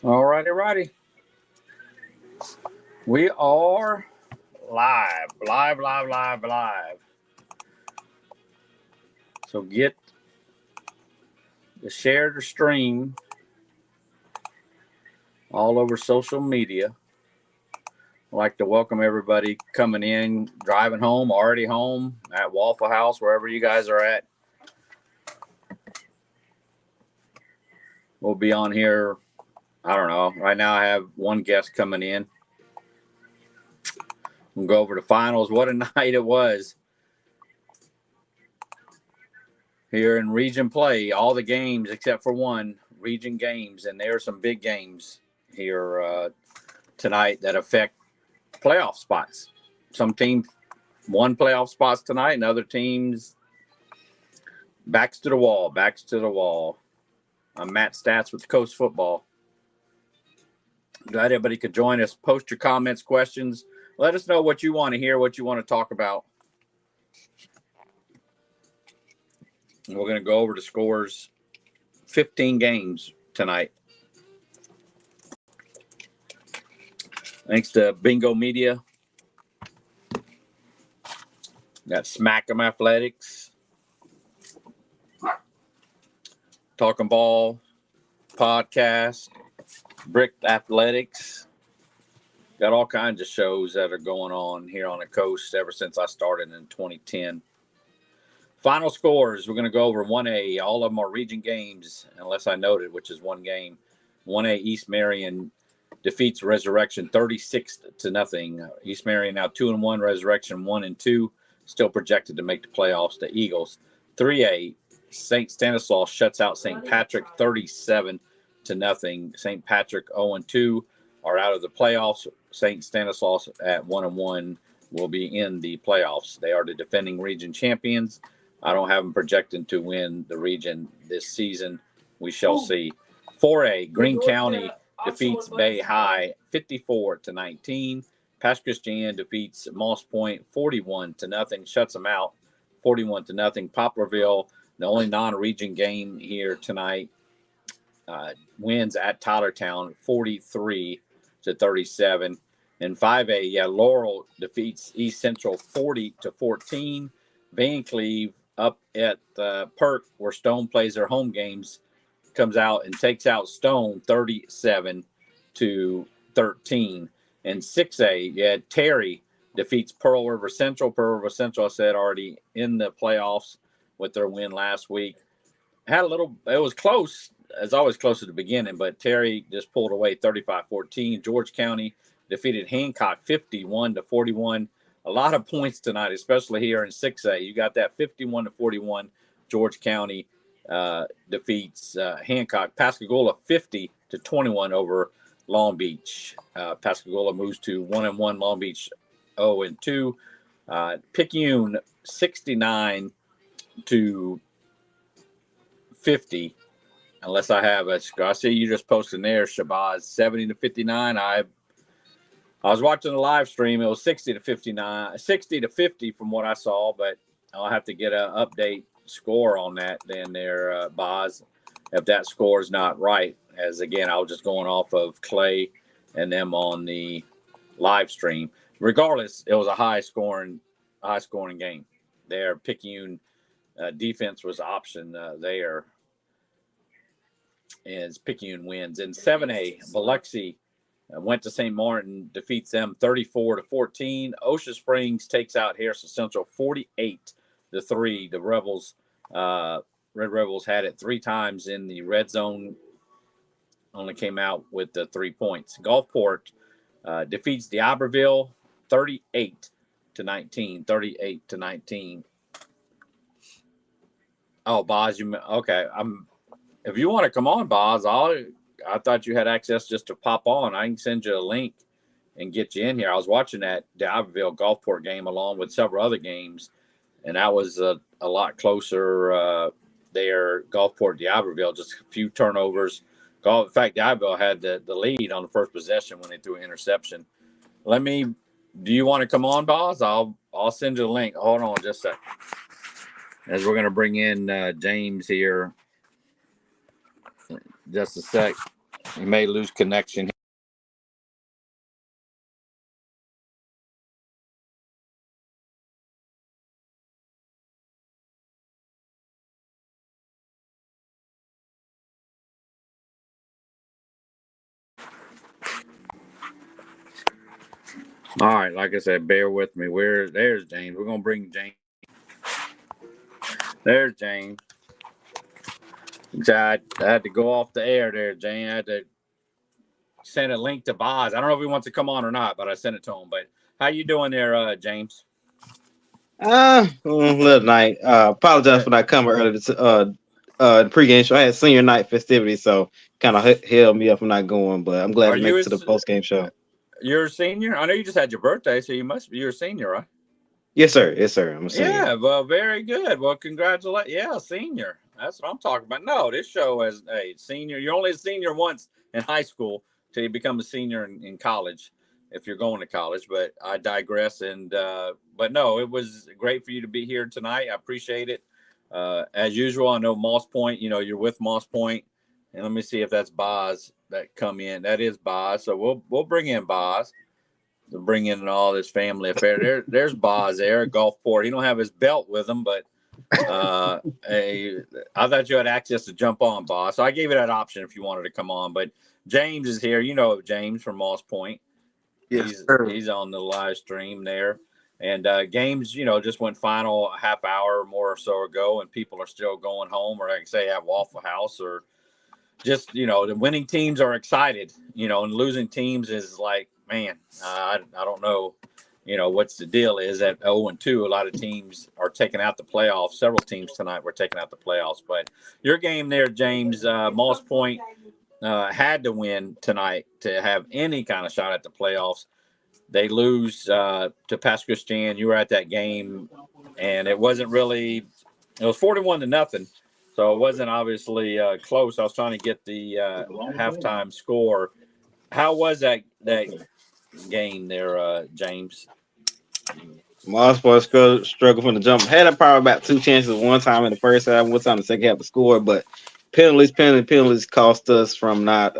All righty, righty. We are live. So get the share the stream all over social media. I'd like to welcome everybody coming in, driving home, already home, at Waffle House, wherever you guys are at. We'll be on here. I don't know. Right now, I have one guest coming in. We'll go over the finals. What a night it was here in region play. All the games except for one, region games, and there are some big games here tonight that affect playoff spots. Some teams won playoff spots tonight, and other teams backs to the wall. I'm Matt Stats with Coast Football. Glad everybody could join us. Post your comments, questions. Let us know what you want to hear, what you want to talk about. And we're going to go over the scores. 15 games tonight. Thanks to Bingo Media. Got Smack 'em Athletics. Talking Ball Podcast. Brick Athletics. Got all kinds of shows that are going on here on the coast ever since I started in 2010. Final scores, we're going to go over 1A. All of them are region games, unless I noted, which is one game. 1A East Marion defeats Resurrection 36-0. East Marion now 2-1, Resurrection 1-2, still projected to make the playoffs. The Eagles. 3A St. Stanislaus shuts out St. Patrick 37-0. St. Patrick 0-2 are out of the playoffs. St. Stanislaus at 1-1 will be in the playoffs. They are the defending region champions. I don't have them projecting to win the region this season. We shall see. 4A, Greene County defeats Bay High 54-19. Pass Christian defeats Moss Point 41-0. Shuts them out 41-0. Poplarville, the only non-region game here tonight, wins at Tylertown 43-37. And 5A, Laurel defeats East Central 40-14. Van Cleve up at Perk, where Stone plays their home games, comes out and takes out Stone 37-13. And 6A, Terry defeats Pearl River Central. Pearl River Central, I said, already in the playoffs with their win last week. It was close, as always close at the beginning, but Terry just pulled away 35-14. George County defeated Hancock 51-41. A lot of points tonight, especially here in 6A. You got that 51-41. George County defeats Hancock. Pascagoula 50-21 over Long Beach. Pascagoula moves to 1-1. Long Beach 0-2. Picayune 69-50. Unless I have a score. I see you just posted there, Shabazz, 70-59. I was watching the live stream. It was 60-50 from what I saw, but I'll have to get an update score on that then there, Boz, if that score is not right. As again, I was just going off of Clay and them on the live stream. Regardless, it was a high scoring game. Their Picayune defense was option there as Picayune wins. In 7A, Biloxi went to St. Martin, defeats them 34-14. Ocean Springs takes out Harrison Central 48-3. The Rebels, Red Rebels, had it 3 times in the red zone. Only came out with the 3 points. Gulfport defeats D'Iberville 38-19. 38-19. Oh, Boz, okay? If you want to come on, Boz, I thought you had access just to pop on. I can send you a link and get you in here. I was watching that D'Iberville Gulfport game along with several other games, and that was a lot closer there. Gulfport, D'Iberville, just a few turnovers. In fact, D'Iberville had the lead on the first possession when they threw an interception. Do you want to come on, Boz? I'll send you the link. Hold on just a second. As we're going to bring in James here. Just a sec. You may lose connection. All right, like I said, bear with me. There's James. We're gonna bring James. There's James. I had to go off the air there, James. I had to send a link to Boz. I don't know if he wants to come on or not, but I sent it to him. But how you doing there, James? Little night. Apologize Yeah. for not coming early to the pregame show. I had senior night festivities, so kind of held me up from not going. But I'm glad Are to make you it to the post game show. you're a senior? I know you just had your birthday, so you're a senior, right? Yes, sir. Yes, sir. I'm a senior. Yeah, well, very good. Well, congratulations. Yeah, senior. That's what I'm talking about. No, this show is a senior. You're only a senior once in high school till you become a senior in college, if you're going to college. But I digress. And but no, it was great for you to be here tonight. I appreciate it. As usual, I know Moss Point. You know, you're with Moss Point, and let me see if that's Boz that come in. That is Boz. So we'll bring in Boz to bring in all this family affair. There's Boz there at Gulfport. He don't have his belt with him, but I thought you had access to jump on, Boz. So I gave you that option if you wanted to come on. But James is here. You know James from Moss Point. Yes, sir. He's on the live stream there. And games, just went final a half hour or more or so ago, and people are still going home, or I can say have Waffle House, or just the winning teams are excited, and losing teams is like, man, I don't know, what's the deal is at 0-2. A lot of teams are taking out the playoffs. Several teams tonight were taking out the playoffs. But your game there, James, Moss Point had to win tonight to have any kind of shot at the playoffs. They lose to Pass Christian. You were at that game, and it wasn't really. It was 41-0, so it wasn't obviously close. I was trying to get the halftime score. How was that game there, James? Mossbar struggled from the jump. Had probably about two chances. One time in the first half, one time in the second half to score, but penalties cost us from not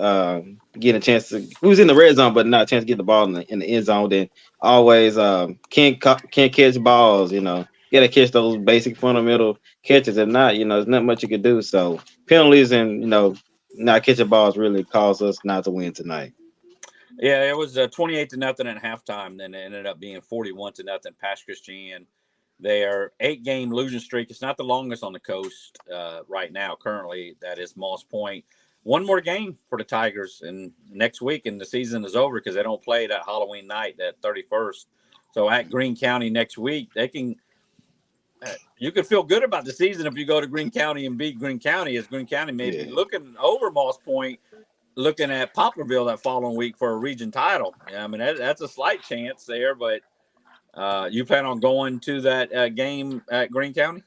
getting a chance to. We was in the red zone, but not a chance to get the ball in the end zone. Then always can't catch balls. Got to catch those basic fundamental catches. If not, there's not much you could do. So penalties and not catching balls really caused us not to win tonight. Yeah, it was 28-0 at halftime. Then it ended up being 41-0. Pass Christian. Their 8-game losing streak. It's not the longest on the coast right now. Currently, that is Moss Point. One more game for the Tigers, and next week, and the season is over because they don't play that Halloween night, that 31st. So at Greene County next week, they can. You could feel good about the season if you go to Greene County and beat Greene County, as Greene County may be looking over Moss Point, looking at Poplarville that following week for a region title. Yeah, I mean that's a slight chance there, but you plan on going to that game at Greene County?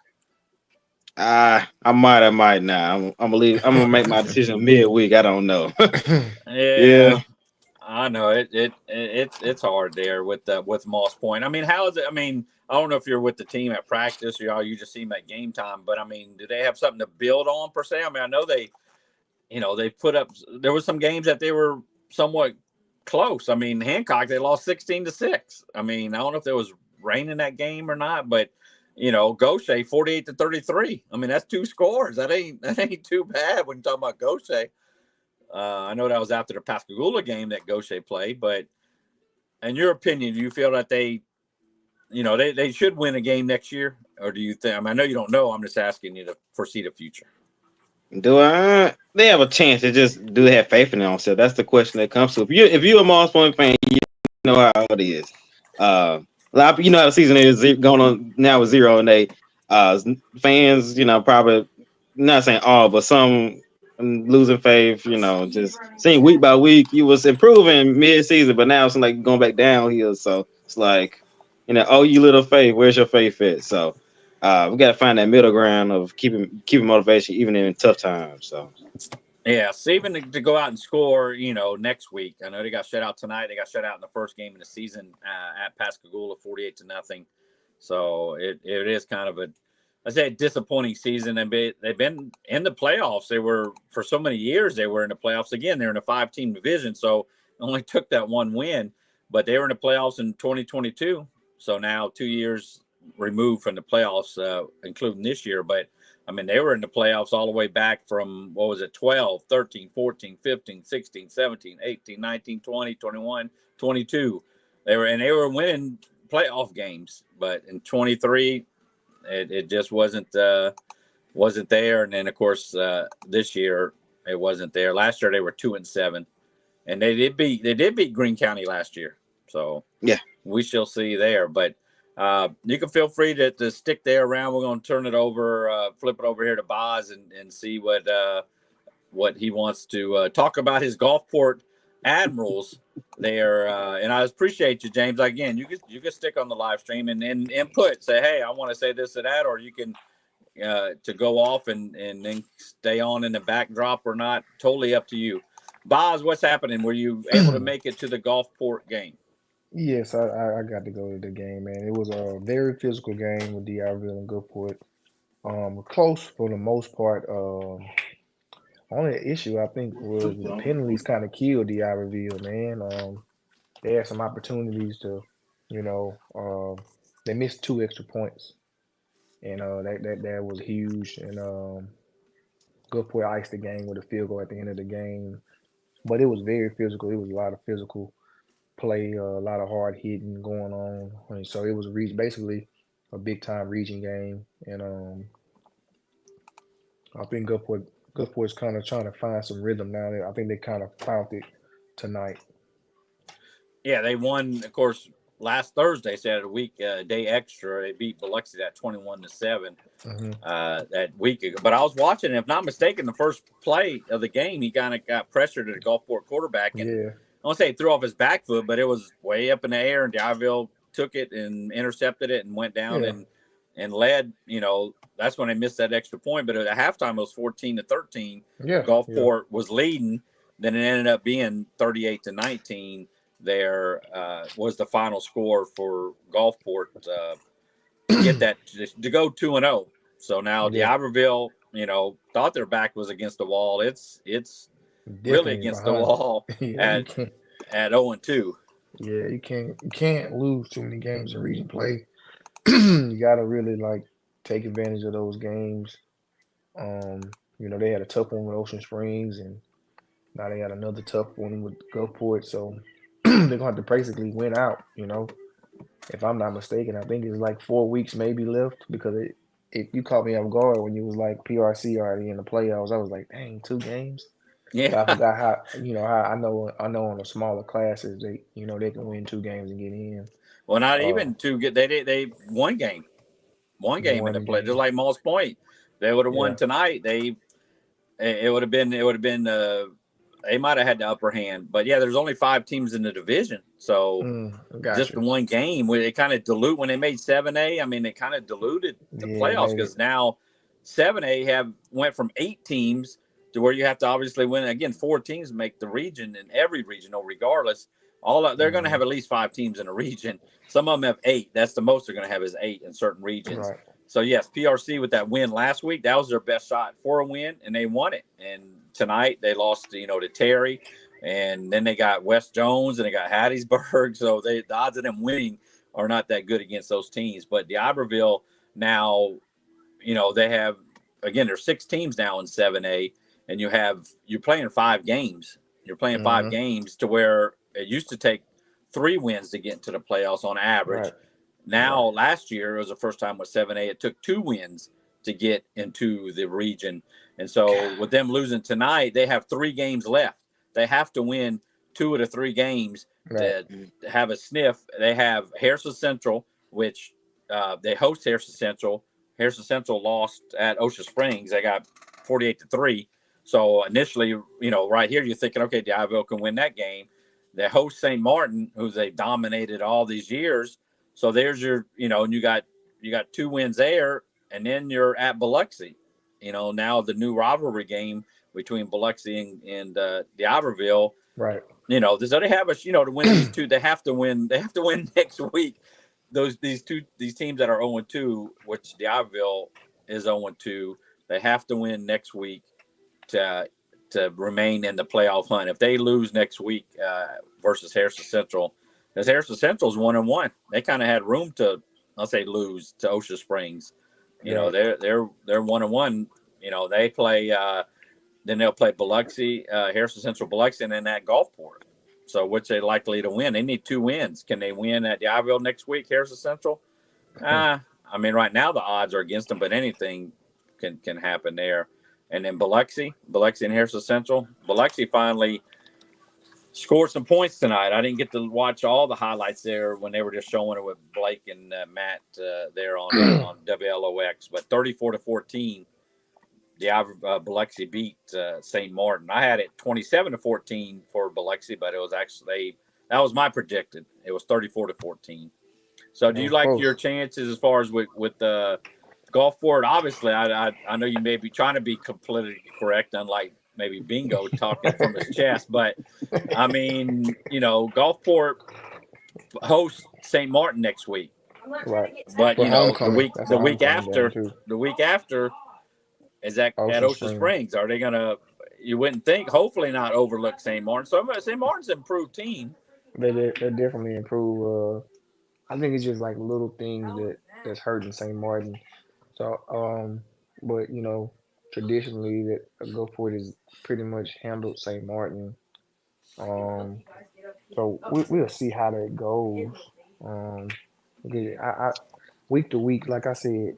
I might not. I'm gonna leave. I'm gonna make my decision midweek. I don't know. Yeah, Yeah, I know it's hard there with Moss Point. I mean, how is it? I mean, I don't know if you're with the team at practice or you just see them at game time, but I mean, do they have something to build on per se? I mean, I know they put up. There was some games that they were somewhat close. I mean, Hancock they lost 16-6. I mean, I don't know if there was rain in that game or not, but Gaucher 48-33. I mean, that's two scores. That ain't too bad when you talk about Gaucher. I know that was after the Pascagoula game that Gaucher played, but in your opinion, do you feel that they should win a game next year, or do you think? I mean, I know you don't know. I'm just asking you to foresee the future. do I? They have a chance. They just do they have faith in themselves? That's the question that comes to. If you're a Moss Point fan, you know how it is. A lot of, how the season is going on now with 0-8. Fans, probably not saying all, but some losing faith. Just seeing week by week, you was improving mid-season, but now it's like going back downhill. So it's like, oh, you little faith, where's your faith at? So we got to find that middle ground of keeping motivation even in tough times. So. Yeah, so even to go out and score, next week. I know they got shut out tonight. They got shut out in the first game of the season at Pascagoula, 48-0. So it is kind of I say disappointing season, and they've been in the playoffs. They were for so many years. They were in the playoffs again. They're in a 5-team division, so only took that one win. But they were in the playoffs in 2022. So now 2 years removed from the playoffs, including this year. But I mean, they were in the playoffs all the way back from, what was it, 12, 13, 14, 15, 16, 17, 18, 19, 20, 21, 22. They were winning playoff games. But in 23, it just wasn't there. And then, of course, this year it wasn't there. Last year they were 2-7. And they did beat Greene County last year. So yeah, we shall see there. But you can feel free to stick there around. We're going to turn it over, flip it over here to Boz and see what he wants to talk about his Gulfport Admirals there. And I appreciate you, James. Again, you can stick on the live stream and input. Say, hey, I want to say this or that, or you can to go off and then stay on in the backdrop or not. Totally up to you. Boz, what's happening? Were you able to make it to the Gulfport game? Yes, I got to go to the game, man. It was a very physical game with DRV and Gulfport. Close for the most part. Only issue I think was the penalties kind of killed DRV, man. They had some opportunities to, they missed 2 extra points, and that was huge. And Gulfport iced the game with a field goal at the end of the game. But it was very physical. It was a lot of physical play, a lot of hard hitting going on. And so it was basically a big time region game. And I think Gulfport's kind of trying to find some rhythm now. I think they kind of found it tonight. Yeah, they won, of course, last Thursday. So they had a day extra. They beat Biloxi at 21-7 that week ago. But I was watching, and if not mistaken, the first play of the game, he kind of got pressured at the Gulfport quarterback. And I don't say he threw off his back foot, but it was way up in the air, and D'Iberville took it and intercepted it and went down and led. That's when they missed that extra point. But at halftime, it was 14-13. Gulfport was leading. Then it ended up being 38-19. There was the final score for Gulfport to get that to go 2-0. So now D'Iberville, thought their back was against the wall. It's really against the wall at 0-2. Yeah, you can't lose too many games in region play. You gotta really take advantage of those games. They had a tough one with Ocean Springs, and now they got another tough one with Gulfport. So they're gonna have to basically win out. If I'm not mistaken, I think it's 4 weeks maybe left, because you caught me off guard when you was like PRC already in the playoffs. I was like, dang, 2 games. Yeah, but I forgot how I know on the smaller classes they can win 2 games and get in. Well, not even 2. They one game in the play, just like Moss Point. They would have won tonight. It would have been. They might have had the upper hand, but there's only 5 teams in the division, so just the one game where they kind of dilute when they made 7A. I mean, they kind of diluted the playoffs, because now 7A went from 8 teams to where you have to obviously win again. 4 teams make the region, and every regional, regardless, they're going to have at least 5 teams in a region. Some of them have 8. That's the most they're going to have is 8 in certain regions. Right. So yes, PRC with that win last week, that was their best shot for a win, and they won it. And tonight they lost, to Terry, and then they got West Jones and they got Hattiesburg. So the odds of them winning are not that good against those teams. But D'Iberville now, they have, again, there's 6 teams now in 7A, and you're playing 5 games. You're playing 5 games, to where it used to take 3 wins to get into the playoffs on average. Right. Now, last year, it was the first time with 7A, it took 2 wins to get into the region. And so with them losing tonight, they have 3 games left. They have to win 2 of the 3 games to have a sniff. They have Harrison Central, which they host Harrison Central. Harrison Central lost at Ocean Springs. They got 48-3. So initially, right here, you're thinking, okay, D'Iberville can win that game. They host St. Martin, who they dominated all these years. So there's your, and you got 2 wins there, and then you're at Biloxi. Now the new rivalry game between Biloxi and D'Iberville. Right. So they have to win these 2. They have to win. They have to win next week. These teams that are 0-2, which D'Iberville is 0-2. They have to win next week to remain in the playoff hunt. If they lose next week versus Harrison Central, because Harrison Central's 1-1, they kind of had room to, I'll say, lose to Ocean Springs. You know, they're 1-1. You know, they play. Then they'll play Biloxi, Harrison Central, Biloxi, and then at Gulfport. So, which they're likely to win. They need 2 wins. Can they win at Diablo next week, Harrison Central? I mean, right now the odds are against them, but anything can happen there. And then Biloxi and Harrison Central. Biloxi finally scored some points tonight. I didn't get to watch all the highlights there when they were just showing it with Blake and Matt there on WLOX. But 34-14, Biloxi beat St. Martin. I had it 27-14 for Biloxi, but it was actually that was my predicted. It was 34-14. So, do you like your chances as far as with Gulfport? Obviously, I know you may be trying to be completely correct, unlike maybe Bingo talking from his chest. But I mean, you know, Gulfport hosts St. Martin next week, Right? but you know, the week after is at Ocean Springs. Are they gonna? You wouldn't think. Hopefully, not overlook St. Martin. So St. Martin's an improved team. They definitely improve. I think it's just like little things that's hurting St. Martin. So, but you know, traditionally that Gulfport has pretty much handled St. Martin. So we'll see how that goes. Because I week to week, like I said,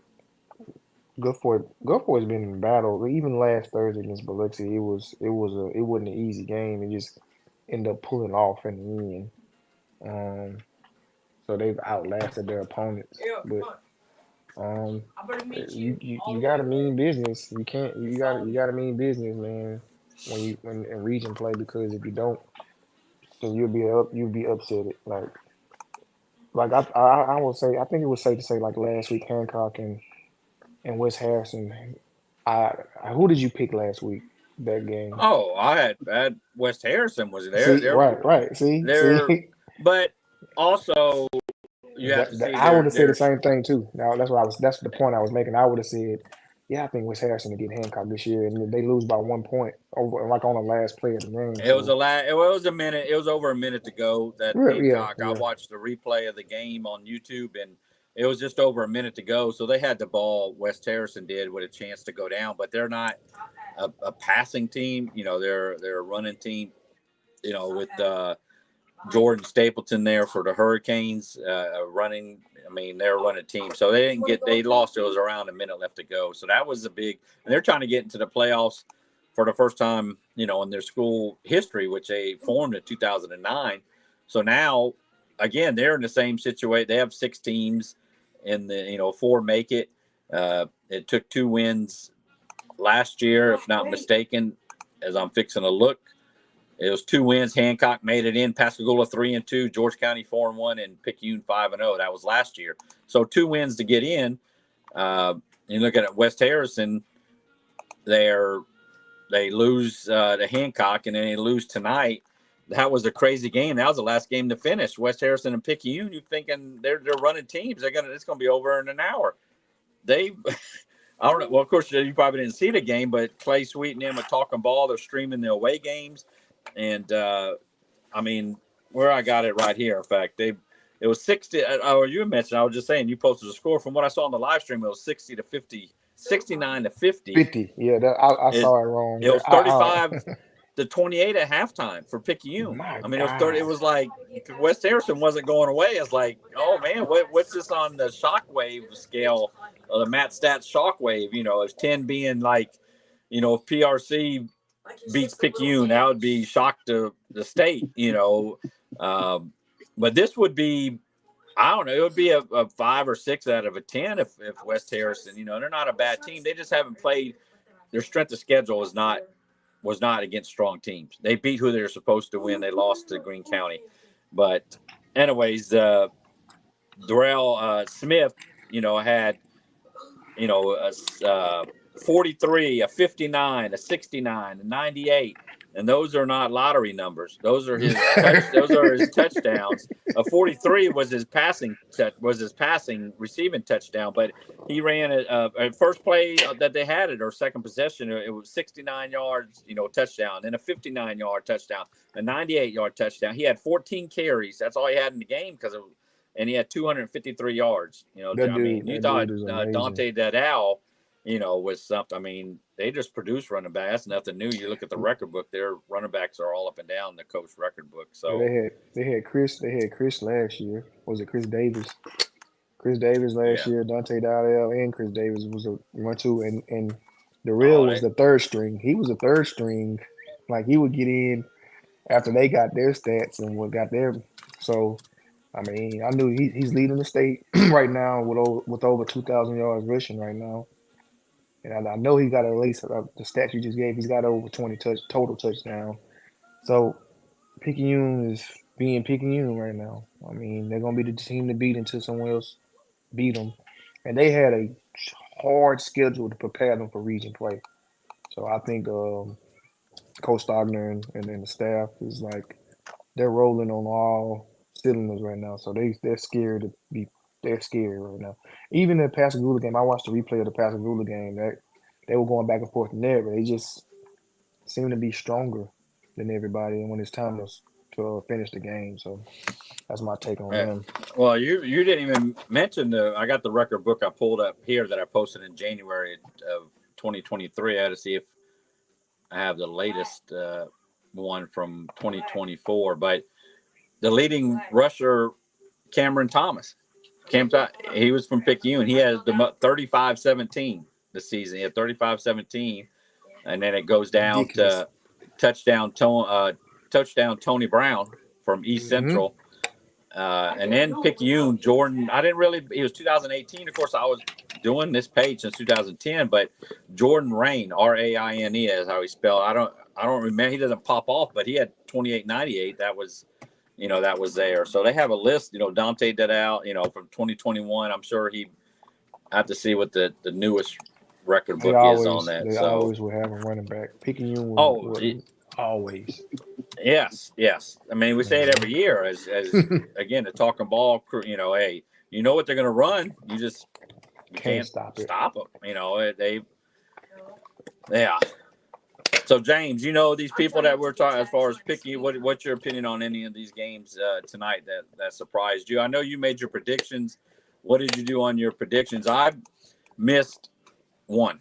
Gulfport's been in battle. Even last Thursday against Biloxi, it wasn't an easy game. It just ended up pulling off in the end. So they've outlasted their opponents. But you got to mean business. You can't. You got to mean business, man. When in region play, because if you don't, then you'll be upset. Like I would say, I think it was safe to say like last week, Hancock and West Harrison. Who did you pick last week? That game. Oh, I had West Harrison was there. See, right. See, but also you have to see. I would have said the same thing too. Now that's the point I was making. I would have said, yeah, I think West Harrison to get Hancock this year, and they lose by 1 point over like on the last play of the game. It was a minute. It was over a minute to go. That Hancock. I watched the replay of the game on YouTube, and it was just over a minute to go. So they had the ball. West Harrison did with a chance to go down, but they're not a passing team. You know, they're a running team. You know, with Jordan Stapleton there for the Hurricanes running. I mean, they're a running team. So they lost. It was around a minute left to go. So that was a big, and they're trying to get into the playoffs for the first time, you know, in their school history, which they formed in 2009. So now, again, they're in the same situation. They have 6 teams in the, you know, 4 make it. It took 2 wins last year, if not mistaken, as I'm fixing to look. It was 2 wins. Hancock made it in. Pascagoula 3-2. George County 4-1, and Picayune 5-0. That was last year. So 2 wins to get in. You look at West Harrison, they lose to Hancock, and then they lose tonight. That was a crazy game. That was the last game to finish. West Harrison and Picayune. You're thinking they're running teams. It's gonna be over in an hour. I don't know. Well, of course, you probably didn't see the game, but Clay Sweet and them are talking ball. They're streaming the away games. And, I mean, where I got it right here, in fact, it was 60. Oh, you mentioned, I was just saying, you posted a score. From what I saw on the live stream, it was 60-50, 69-50. 50. Yeah, I saw it wrong. It was 35-28 at halftime for Picayune. It was like West Harrison wasn't going away. It's like, oh, man, what's this on the shockwave scale, or the Matt Stats shockwave? You know, it's 10 being like, you know, if PRC beats Picayune, that would be shock to the state, you know. But this would be, I don't know, it would be a 5 or 6 out of a 10 if West Harrison, you know, they're not a bad team. They just haven't played. Their strength of schedule was not against strong teams. They beat who they were supposed to win. They lost to Greene County. But anyways, Darrell Smith, you know, had, you know, 43, a 59, a 69, a 98. and those are not lottery numbers. Those are those are his touchdowns. A 43 was his passing receiving touchdown, but he ran a first play that they had it or second possession. It was 69 yards, touchdown, then a 59-yard touchdown, a 98-yard touchdown. He had 14 carries. That's all he had in the game and he had 253 yards. You thought Dante Dadal, was something. I mean, they just produce running back. That's nothing new. You look at the record book; their running backs are all up and down the coach record book. So they had Chris last year. Was it Chris Davis? Chris Davis last year, Dante Dowdell, and Chris Davis was a 1-2, and Darrell was the third string. He was a third string. Like, he would get in after they got their stats and what got their. So, I mean, I knew he's leading the state right now with over 2,000 yards rushing right now. And I know he got at least the stats you just gave. He's got over 20 total touchdowns. So Picayune is being Picayune right now. I mean, they're gonna be the team to beat until someone else beat them. And they had a hard schedule to prepare them for region play. So I think Coach Stogner and then the staff is like they're rolling on all cylinders right now. So they're scared to be. They're scared right now. Even the Pascagoula game, I watched the replay of the Pascagoula game. That they were going back and forth in there, but they just seem to be stronger than everybody. And when it's time to finish the game, so that's my take on them. Well, you didn't even mention I got the record book I pulled up here that I posted in January of 2023. I had to see if I have the latest one from 2024, but the leading rusher, Cameron Thomas. He was from Picayune. He has the 35-17 this season. He had 35-17, and then it goes down to touchdown Tony Brown from East Central. And then Picayune, Jordan. It was 2018. Of course, I was doing this page since 2010, but Jordan Rain, Raine is how he spelled. I don't remember. He doesn't pop off, but he had 2898. That was there. So they have a list, Dante Dadal, from 2021. I'm sure he have to see what the newest record book is on that. They always will have a running back. Picayune will always. Yes. I mean, we say it every year as again, the talking ball crew, hey, you know what they're going to run. You can't stop them. Yeah. So, James, these people that we're talking as far as picking, what's your opinion on any of these games tonight that surprised you? I know you made your predictions. What did you do on your predictions? I missed one.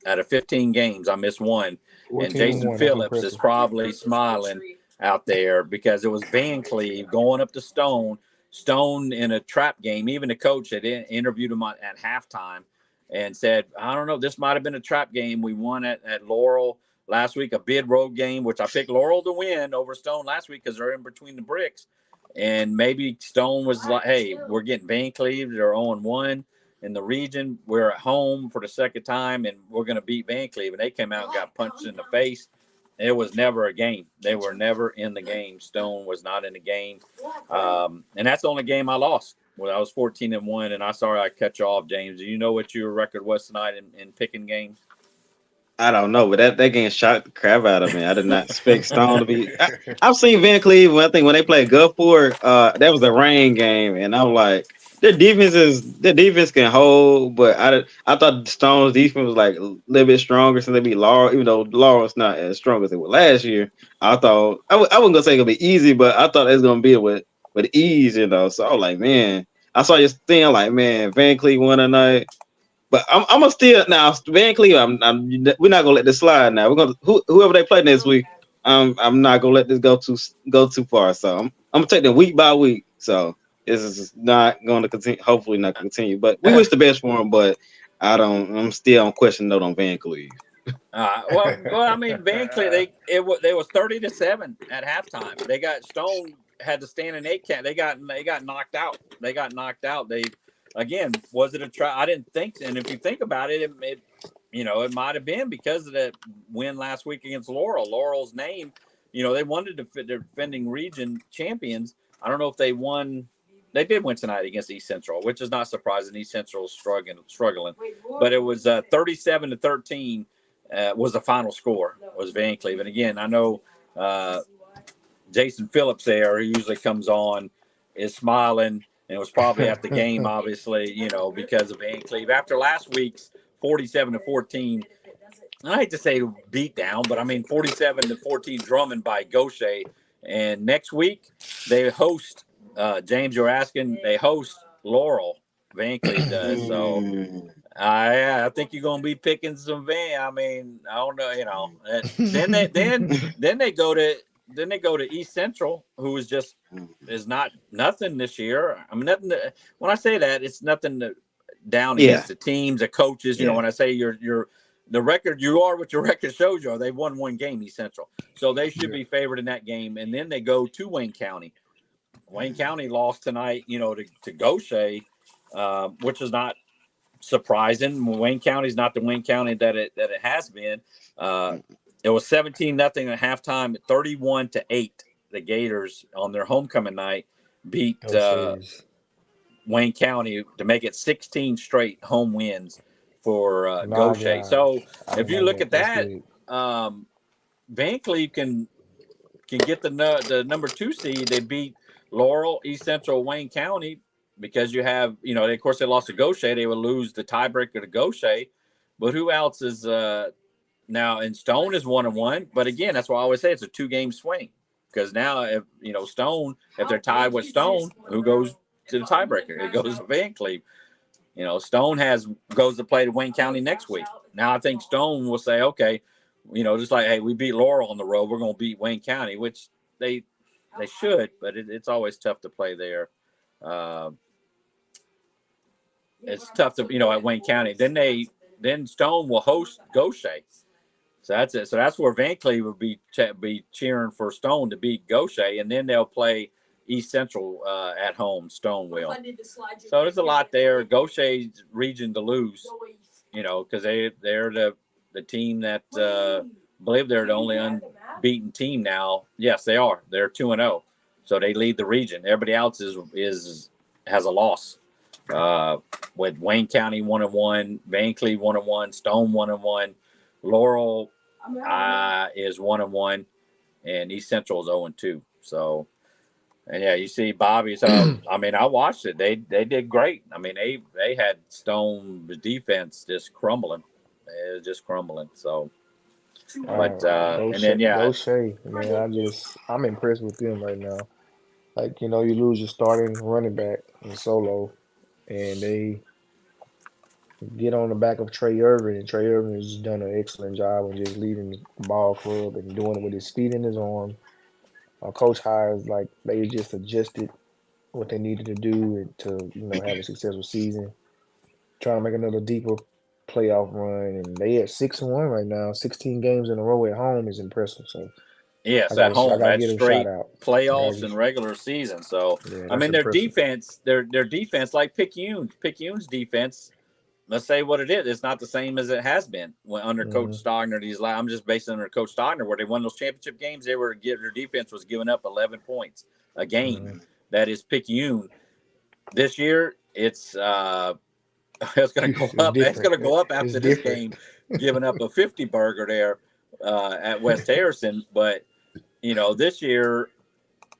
Out of 15 games, I missed one. And Jason Phillips is probably smiling out there because it was Van Cleve going up to Stone. Stone in a trap game. Even the coach had interviewed him at halftime and said, I don't know, this might have been a trap game. We won at Laurel last week, a bid road game, which I picked Laurel to win over Stone last week because they're in between the bricks. And maybe Stone was like, hey, we're getting Van Cleve. They're 0-1 in the region. We're at home for the second time, and we're going to beat Van Cleve. And they came out and got punched in the face. It was never a game. They were never in the game. Stone was not in the game. And that's the only game I lost. Well, I was 14-1, and I'm sorry I cut you off, James. Do you know what your record was tonight in picking games? I don't know, but that game shocked the crap out of me. I did not expect Stone to be. I've seen Van Cleve. I think when they played Gulfport, that was a rain game, and I'm like, their defense can hold, but I thought Stone's defense was like a little bit stronger since they beat Laurel, even though Laurel's not as strong as it was last year. I thought I wasn't gonna say it's gonna be easy, but I thought it was gonna be with ease, So I was like, man, I saw your thing. I'm like, man, Van Cleve won tonight. But I'm gonna still now Van Cleve. We're not gonna let this slide now. We're gonna whoever they play next week. I'm not gonna let this go too far. So I'm gonna take them week by week. So this is not going to continue. Hopefully not continue. But we wish the best for him. But I'm still on question note on Van Cleve. Well, I mean, Van Cleve. They was 30-7 at halftime. They got Stone had to stand in 8 count. They got knocked out. Again, was it a try? I didn't think, and if you think about it, it might have been because of that win last week against Laurel. Laurel's name, they wanted to fit their defending region champions. I don't know if they won. They did win tonight against East Central, which is not surprising. East Central is struggling, but it was 37-13 was the final score, was Van Cleve. And again, I know Jason Phillips there, who usually comes on, is smiling, and it was probably at the game, obviously, because of Van Cleve. After last week's 47-14, I hate to say beat down, but I mean 47-14 drumming by Gaucher. And next week they host James, you're asking, they host Laurel. Van Cleve does. So I think you're gonna be picking some Van. I mean, I don't know, Then they go to East Central, who is not nothing this year. I mean, nothing. When I say that, it's nothing down against the teams, the coaches. When I say you're the record, you are what your record shows you are. They've won one game, East Central, so they should be favored in that game. And then they go to Wayne County. Wayne County lost tonight, to Gaucher, which is not surprising. Wayne County is not the Wayne County that it has been. It was 17-0 at halftime, 31-8. The Gators on their homecoming night beat Wayne County to make it 16 straight home wins for Gaucher. So if you look at that, Van Cleve can get the number 2 seed. They beat Laurel, East Central, Wayne County, because you have, of course, they lost to Gaucher. They would lose the tiebreaker to Gaucher. But who else is now? And Stone is 1-1. But again, that's why I always say it's a 2-game swing, because now if Stone, if they're tied with Stone, who goes to the tiebreaker? It goes to Van Cleve. Stone goes to play to Wayne County next week. Now I think Stone will say, okay, just like, hey, we beat Laurel on the road, we're going to beat Wayne County, which they should, but it's always tough to play there. It's tough to, at Wayne County. Then Stone will host Gaucher. So that's it. So that's where Van Cleve would be cheering for Stone to beat Gaucher, and then they'll play East Central at home. Stone will. So there's a lot there. Gaucher's region to lose, because they're the team that I believe they're the only unbeaten team now. Yes, they are. They're 2-0, so they lead the region. Everybody else has a loss. With Wayne County 1-1, Van Cleve 1-1, Stone 1-1, Laurel is 1-1, and East Central is 0-2. So, and you see Bobby's. I mean, I watched it. They did great. I mean, they had Stone's defense just crumbling. It was just crumbling. So, but and then Gaucher, man, I'm impressed with them right now. Like, you lose your starting running back in Solo, and they get on the back of Trey Irvin, and Trey Irvin has done an excellent job of just leading the ball club and doing it with his feet in his arm. Coach Hires, like, they just adjusted what they needed to do to, have a successful season. Trying to make another deeper playoff run, and they at 6-1 right now. 16 games in a row at home is impressive. So yes, at home, that's straight playoffs and regular season. So I mean, their defense, their defense, like Picayune's defense. Let's say what it is. It's not the same as it has been under Coach Stogner. I'm just basing under Coach Stogner, where they won those championship games. Their defense was giving up 11 points a game. That is Picayune. This year, it's going to go up. It's going to go up after this game, giving up a 50 burger there at West Harrison. But this year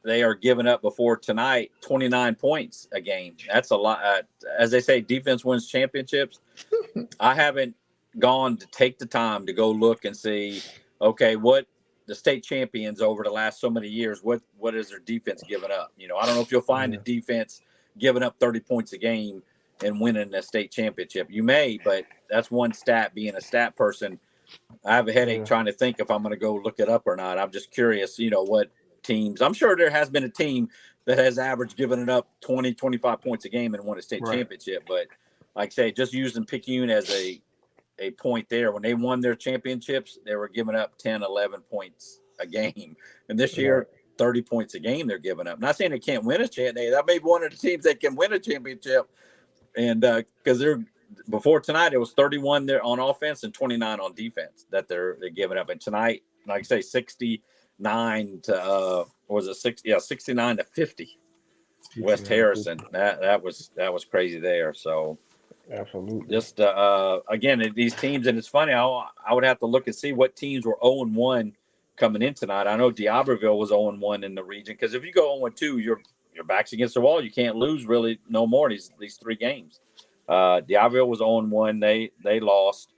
they are giving up before tonight 29 points a game. That's a lot. As they say, defense wins championships. I haven't gone to take the time to go look and see, okay, what the state champions over the last so many years, what is their defense giving up? I don't know if you'll find the defense giving up 30 points a game and winning a state championship. You may, but that's one stat. Being a stat person, I have a headache trying to think if I'm going to go look it up or not. I'm just curious, what teams. I'm sure there has been a team that has averaged giving it up 20, 25 points a game and won a state championship. But like I say, just using Picayune as a point there, when they won their championships, they were giving up 10, 11 points a game. And this year, 30 points a game they're giving up. Not saying they can't win a championship. That may be one of the teams that can win a championship. And because before tonight, it was 31 there on offense and 29 on defense that they're giving up. And tonight, like I say, 69 to 50. West Harrison. That was crazy there. So Absolutely. Just again, these teams, and it's funny. I would have to look and see what teams were 0-1 coming in tonight. I know D'Iberville was 0-1 in the region because if you go 0-2, your back's against the wall. You can't lose really no more these 3 games. D'Iberville was 0-1. They lost.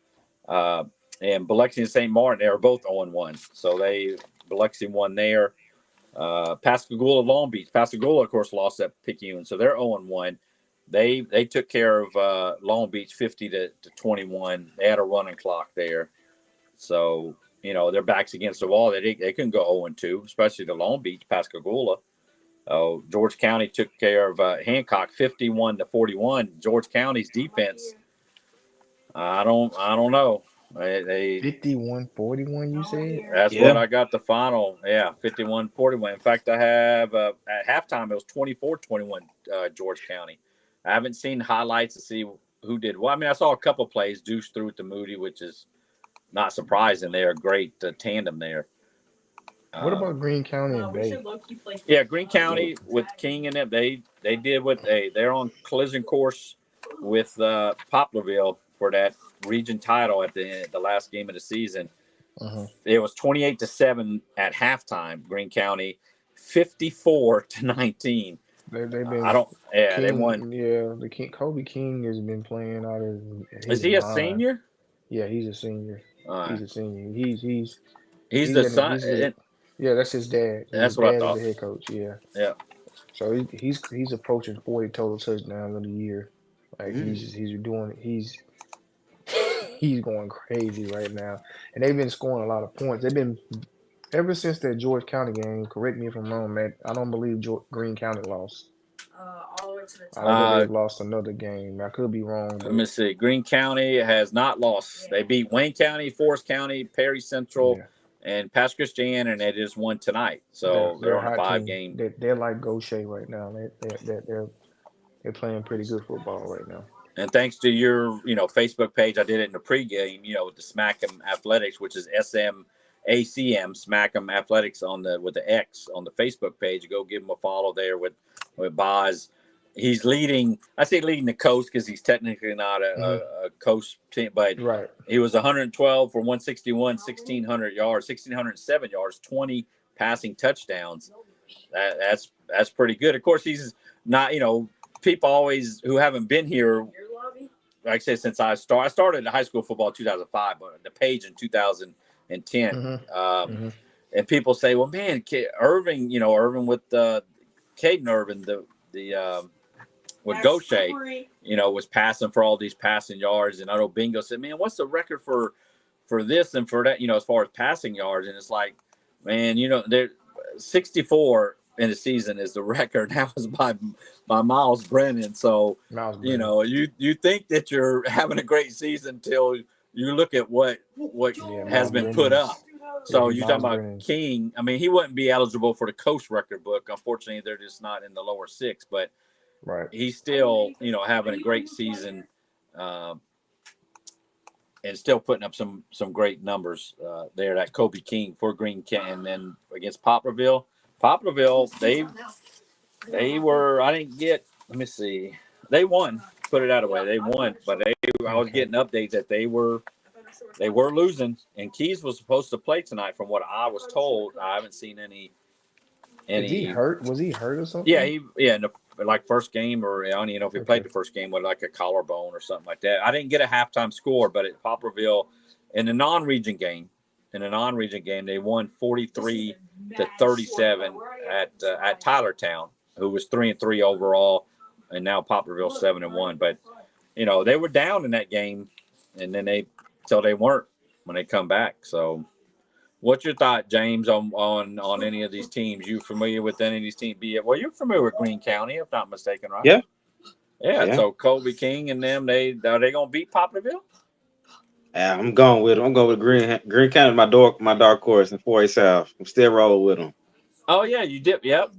And Biloxi and St. Martin, they were both 0-1. So Biloxi won there. Pascagoula, Long Beach. Pascagoula, of course, lost at Picayune, so they're 0-1. They took care of Long Beach 50-21. They had a running clock there, so their backs against the wall. They couldn't go 0-2, especially the Long Beach Pascagoula. George County took care of Hancock 51-41. George County's defense, I don't know. They 51-41, you said? That's what I got the final. Yeah, 51-41. In fact, I have at halftime it was 24-21 George County. I haven't seen highlights to see who did well. I mean, I saw a couple plays. Deuce threw it to Moody, which is not surprising. They're a great tandem there. What about Greene County and Bay? Yeah, Greene County with King and them. They did what they're on collision course with Poplarville for that region title at the last game of the season. It was 28-7 at halftime. Greene County, 54-19. They've been. I don't. Yeah, King, they won. Yeah, Kobe King has been playing out of. Is he a senior? Yeah, he's a senior. He's a senior. He's the son. Yeah, that's his dad. That's what I thought. The head coach. Yeah. Yeah. So he's approaching 40 total touchdowns in a year. Like he's going crazy right now, and they've been scoring a lot of points. They've been ever since that George County game. Correct me if I'm wrong, Matt. I don't believe Greene County lost. All the way to the top. I don't think they've lost another game. I could be wrong. Let me see. Greene County has not lost. They beat Wayne County, Forest County, Perry Central, and Pass Christian, and they just won tonight. So they're on a 5-game. They're like Gaucher right now. They're playing pretty good football right now. And thanks to your, Facebook page, I did it in the pregame, with the Smack'em Athletics, which is SMACM, Smack'em Athletics with the X on the Facebook page. Go give him a follow there with Boz. He's leading. I say leading the coast because he's technically not a coast team, but he was 112 for 161, 1,600 yards, 1,607 yards, 20 passing touchdowns. That's pretty good. Of course, he's not. People always who haven't been here, like I said, since I started high school football in 2005, but the page in 2010. And people say, well, man, Irving, Irving with Caden Irving, with Gaucher, was passing for all these passing yards. And I know Bingo said, man, what's the record for this and for that, as far as passing yards? And it's like, man, they're 64 in the season is the record. That was by Miles Brennan. So, you think that you're having a great season till you look at what has been put up. So you're talking about King. I mean, he wouldn't be eligible for the coast record book. Unfortunately, they're just not in the lower 6, but he's still, having a great season and still putting up some great numbers there. That Kobe King for Greene County, and then against Poplarville, they were. I didn't get. Let me see. They won. Put it that way. They won, but I was getting updates that they were losing, and Keys was supposed to play tonight, from what I was told. I haven't seen any. Is he hurt? Was he hurt or something? Yeah, in the first game, or I don't even know if he played the first game with like a collarbone or something like that. I didn't get a halftime score, but at Poplarville, in the non-region game, they won 43-37 at Tylertown, who was 3-3 overall, and now Poplarville 7-1. But they were down in that game, and then they weren't when they come back. So, what's your thought, James, on any of these teams? You familiar with any of these teams? You're familiar with Greene County, if not mistaken, right? Yeah. So Kobe King and them, are they gonna beat Poplarville? Yeah, I'm going with them. I'm going with Greene County, my dark horse in 4A South. I'm still rolling with them. Oh yeah, you did. Yep.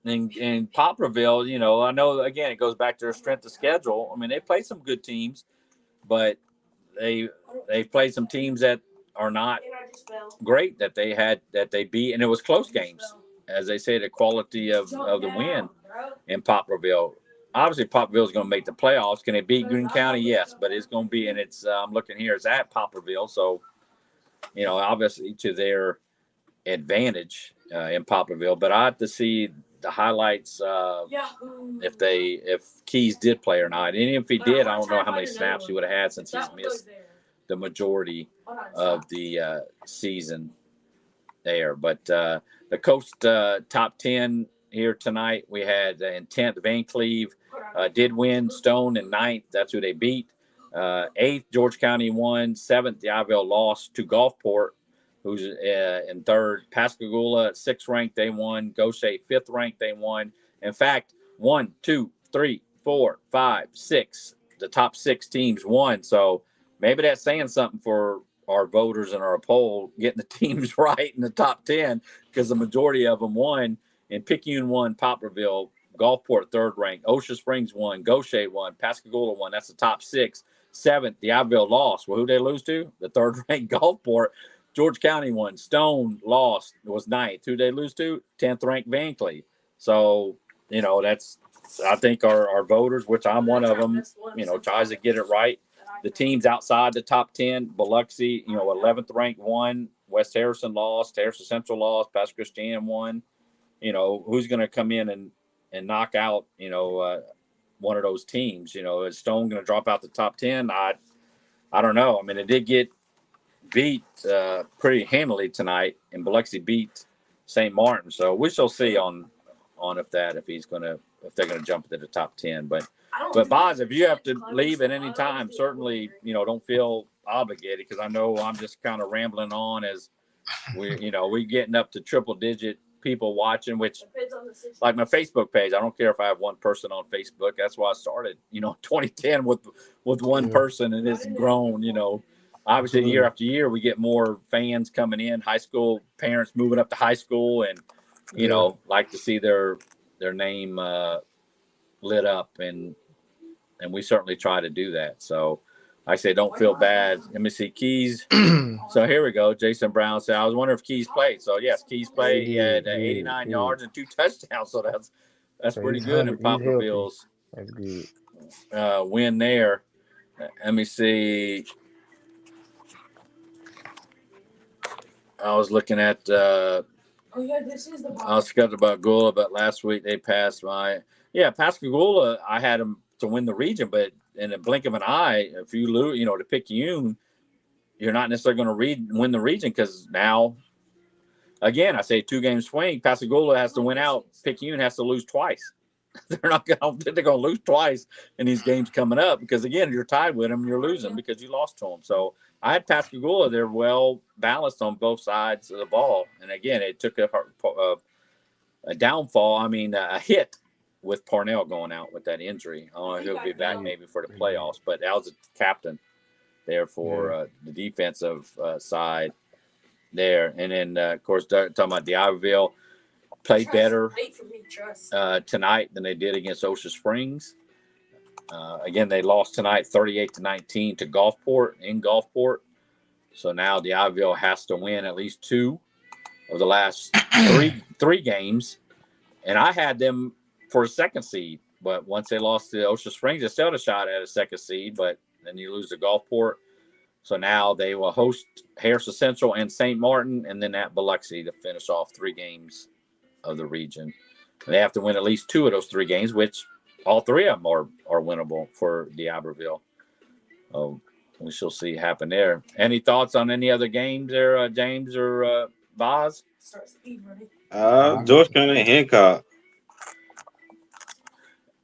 And Poplarville, I know again it goes back to their strength of schedule. I mean, they played some good teams, but they played some teams that are not great that they beat, and it was close games. As they say, the quality of the win in Poplarville. obviously Poplarville is going to make the playoffs. Can they beat Greene County? Yes, but it's going to be, and it's I'm looking here, it's at Poplarville, so obviously to their advantage in Poplarville. But I have to see the highlights if Keys did play or not. And if he did, I don't know how many snaps he would have had since he's missed the majority of the season there. But the Coast top 10 here tonight, we had in 10th, Van Cleve did win. Stone in 9th, that's who they beat. 8th, George County won. 7th, Diablo lost to Gulfport, who's in 3rd. Pascagoula, 6th ranked, they won. Goshen, 5th ranked, they won. In fact, 1, 2, 3, 4, 5, 6, the top 6 teams won. So maybe that's saying something for our voters in our poll, getting the teams right in the top 10, because the majority of them won. And Picayune won, Poplarville, Gulfport 3rd ranked, Ocean Springs won, Goshen won, Pascagoula won. That's the top 6. 7th, Diablo lost. Well, who they lose to? The 3rd ranked Gulfport. George County won. Stone lost. Was 9th. Who they lose to? 10th ranked Van Cleve. So that's, I think our voters, which I'm one of them, tries to get it right. The teams outside the top 10, Biloxi, 11th ranked won. West Harrison lost. Harrison Central lost. Pass Christian won. Who's going to come in and knock out, one of those teams? Is Stone going to drop out the top 10? I don't know. I mean, it did get beat pretty handily tonight, and Biloxi beat St. Martin. So we shall see on if they're going to jump into the top 10. But Boz, if you have to leave at any time, certainly don't feel obligated, because I know I'm just kind of rambling on as we getting up to triple digit people watching, which like my Facebook page, I don't care if I have one person on Facebook. That's why I started 2010 with one person, and it's grown. Obviously year after year we get more fans coming in, high school parents moving up to high school, and like to see their name lit up, and we certainly try to do that. So I say don't feel bad. Let me see, Keys. So here we go. Jason Brown said, I was wondering if Keys played. So yes, Keys played. He had 89 yards and 2 touchdowns. So that's pretty good in Poplarville's win there. Let me see. I was looking at I was skeptical about Gula, but last week they passed Pascagoula. I had them to win the region, but in a blink of an eye, if you lose, to Picayune, you're not necessarily going to win the region, because now, again, I say 2 game swing. Pascagoula has to win out. Picayune has to lose twice. They're going to lose twice in these games coming up, because again, you're tied with them, you're losing because you lost to them. So I had Pascagoula. They're well balanced on both sides of the ball, and again, it took a downfall. A hit with Parnell going out with that injury. I don't know if he'll be back maybe for the playoffs, but that was the captain there for the defensive side there. And then, of course, talking about Diablo, played better tonight than they did against Ocean Springs. Again, they lost tonight 38-19 to Gulfport in Gulfport. So now Diablo has to win at least 2 of the last three games. And I had them for a 2nd seed, but once they lost to Ocean Springs, they still had a shot at a 2nd seed, but then you lose to Gulfport. So now they will host Harrison Central and St. Martin, and then at Biloxi to finish off 3 games of the region. And they have to win at least 2 of those 3 games, which all 3 of them are winnable for D'Iberville. We shall see happen there. Any thoughts on any other games there, James or Boz? George County and Hancock.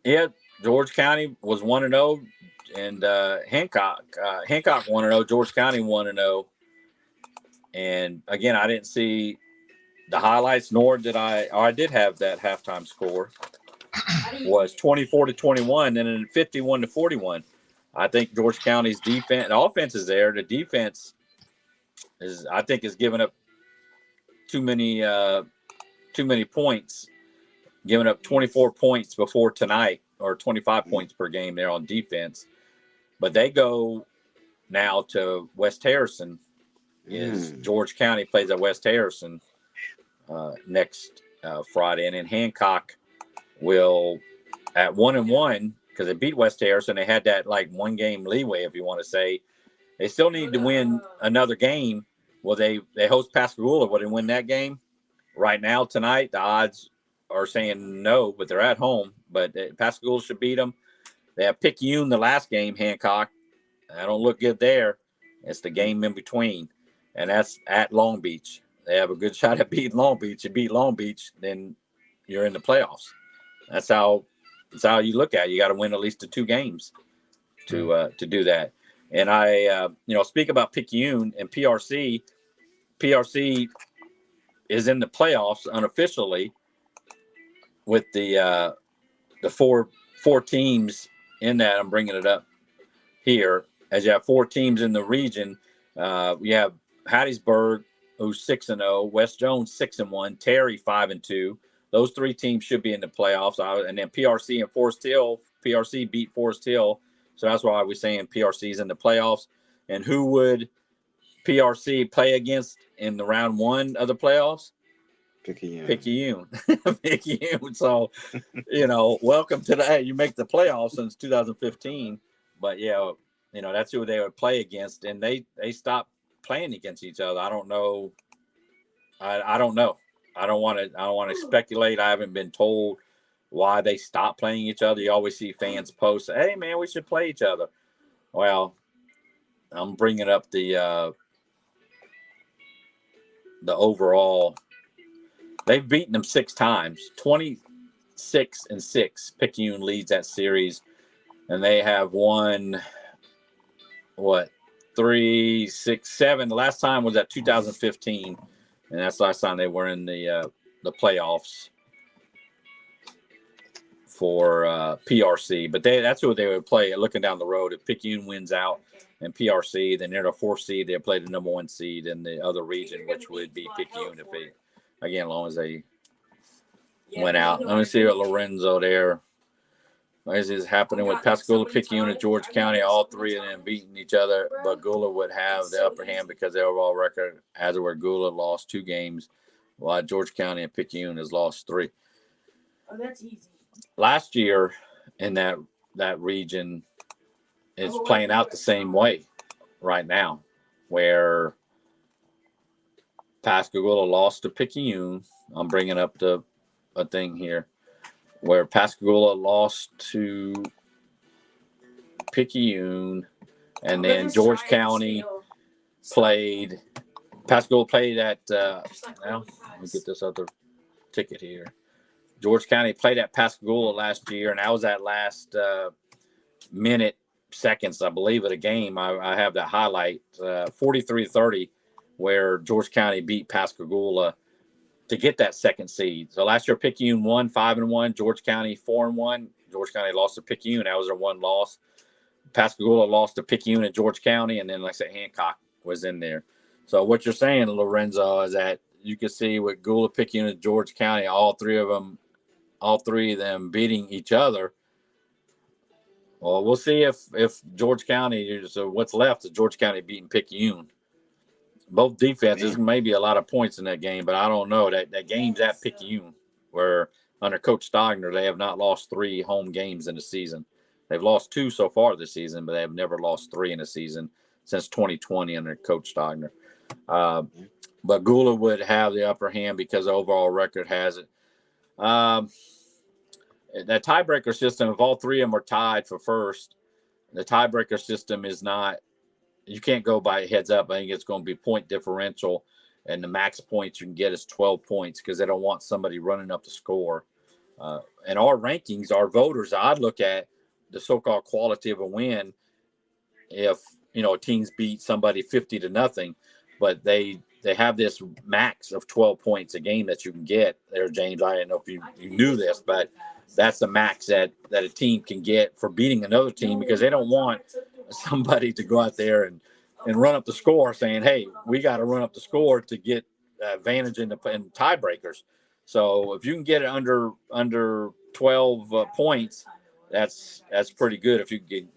Yeah, George County was 1-0, and Hancock 1-0, George County 1-0. And again, I didn't see the highlights, nor did I did have that halftime score. Was 24-21, and then 51-41. I think George County's defense, the offense is there. The defense is giving up too many points, giving up 24 points before tonight, or 25 points per game there on defense. But they go now to West Harrison. George County plays at West Harrison next Friday, and then Hancock will at 1-1 because they beat West Harrison. They had that like 1 game leeway, if you want to say. They still need to win another game. Well, they host Pascagoula. Will they win that game? Right now, tonight, the odds are saying no, but they're at home. But Pascagoula should beat them. They have Picayune the last game, Hancock. I don't look good there. It's the game in between, and that's at Long Beach. They have a good shot at beating Long Beach. You beat Long Beach, then you're in the playoffs. That's how you look at it. You got to win at least the 2 games to do that. And I speak about Picayune and PRC. PRC is in the playoffs unofficially with the four teams in that. I'm bringing it up here as you have 4 teams in the region. We have Hattiesburg, who's 6-0, West Jones 6-1, Terry 5-2. Those 3 teams should be in the playoffs. And then PRC and Forest Hill. PRC beat Forest Hill. So that's why we're saying PRC is in the playoffs. And who would PRC play against in the round 1 of the playoffs? Picayune. Picayune. So, welcome to you make the playoffs since 2015. But, that's who they would play against. And they stopped playing against each other. I don't know. I don't know. I don't want to speculate. I haven't been told why they stopped playing each other. You always see fans post, "Hey man, we should play each other." Well, I'm bringing up the overall. They've beaten them 6 times, 26-6. Picayune leads that series, and they have won 3, 6, 7. The last time was at 2015, and that's the last time they were in the playoffs for PRC. But that's who they would play. Looking down the road, if Picayune wins out and PRC, then they're the 4th seed. They'll play the number 1 seed in the other region, which would be Picayune if they, again, as long as they went out. Let me see what Lorenzo there. This is happening with Pascagoula, Picayune, and George County. All 3 of them beating each other, but Gula would have the upper hand because the overall record, as where Gula lost 2 games, while George County and Picayune has lost 3. Oh, that's easy. Last year in that region is playing out the same way right now, where Pascagoula lost to Picayune. I'm bringing up a thing here where Pascagoula lost to Picayune, and then George County played. Pascagoula played at. Let me get this other ticket here. George County played at Pascagoula last year, and that was that last minute, seconds, I believe, of the game. I have that highlight, 43-30, where George County beat Pascagoula to get that 2nd seed. So last year, Picayune won 5-1, George County 4-1. George County lost to Picayune. That was their 1 loss. Pascagoula lost to Picayune and George County, and then, like I said, Hancock was in there. So what you're saying, Lorenzo, is that you can see with Gula, Picayune, and George County, all three of them beating each other. Well, we'll see if George County, so what's left is George County beating Picayune. Both defenses, maybe a lot of points in that game, but I don't know. That game's at Picayune, where under Coach Stogner, they have not lost 3 home games in the season. They've lost 2 so far this season, but they have never lost 3 in a season since 2020 under Coach Stogner. But Gula would have the upper hand because the overall record has it. That tiebreaker system, if all 3 of them are tied for first, the tiebreaker system is not, you can't go by heads up. I think it's going to be point differential, and the max points you can get is 12 points because they don't want somebody running up the score. And our rankings, our voters, I'd look at the so-called quality of a win if, teams beat somebody 50-0, but they have this max of 12 points a game that you can get there, James. I didn't know if you knew this, but that's the max that a team can get for beating another team because they don't want somebody to go out there and run up the score saying, hey, we got to run up the score to get advantage in tiebreakers. So if you can get it under 12 points, that's pretty good if you get,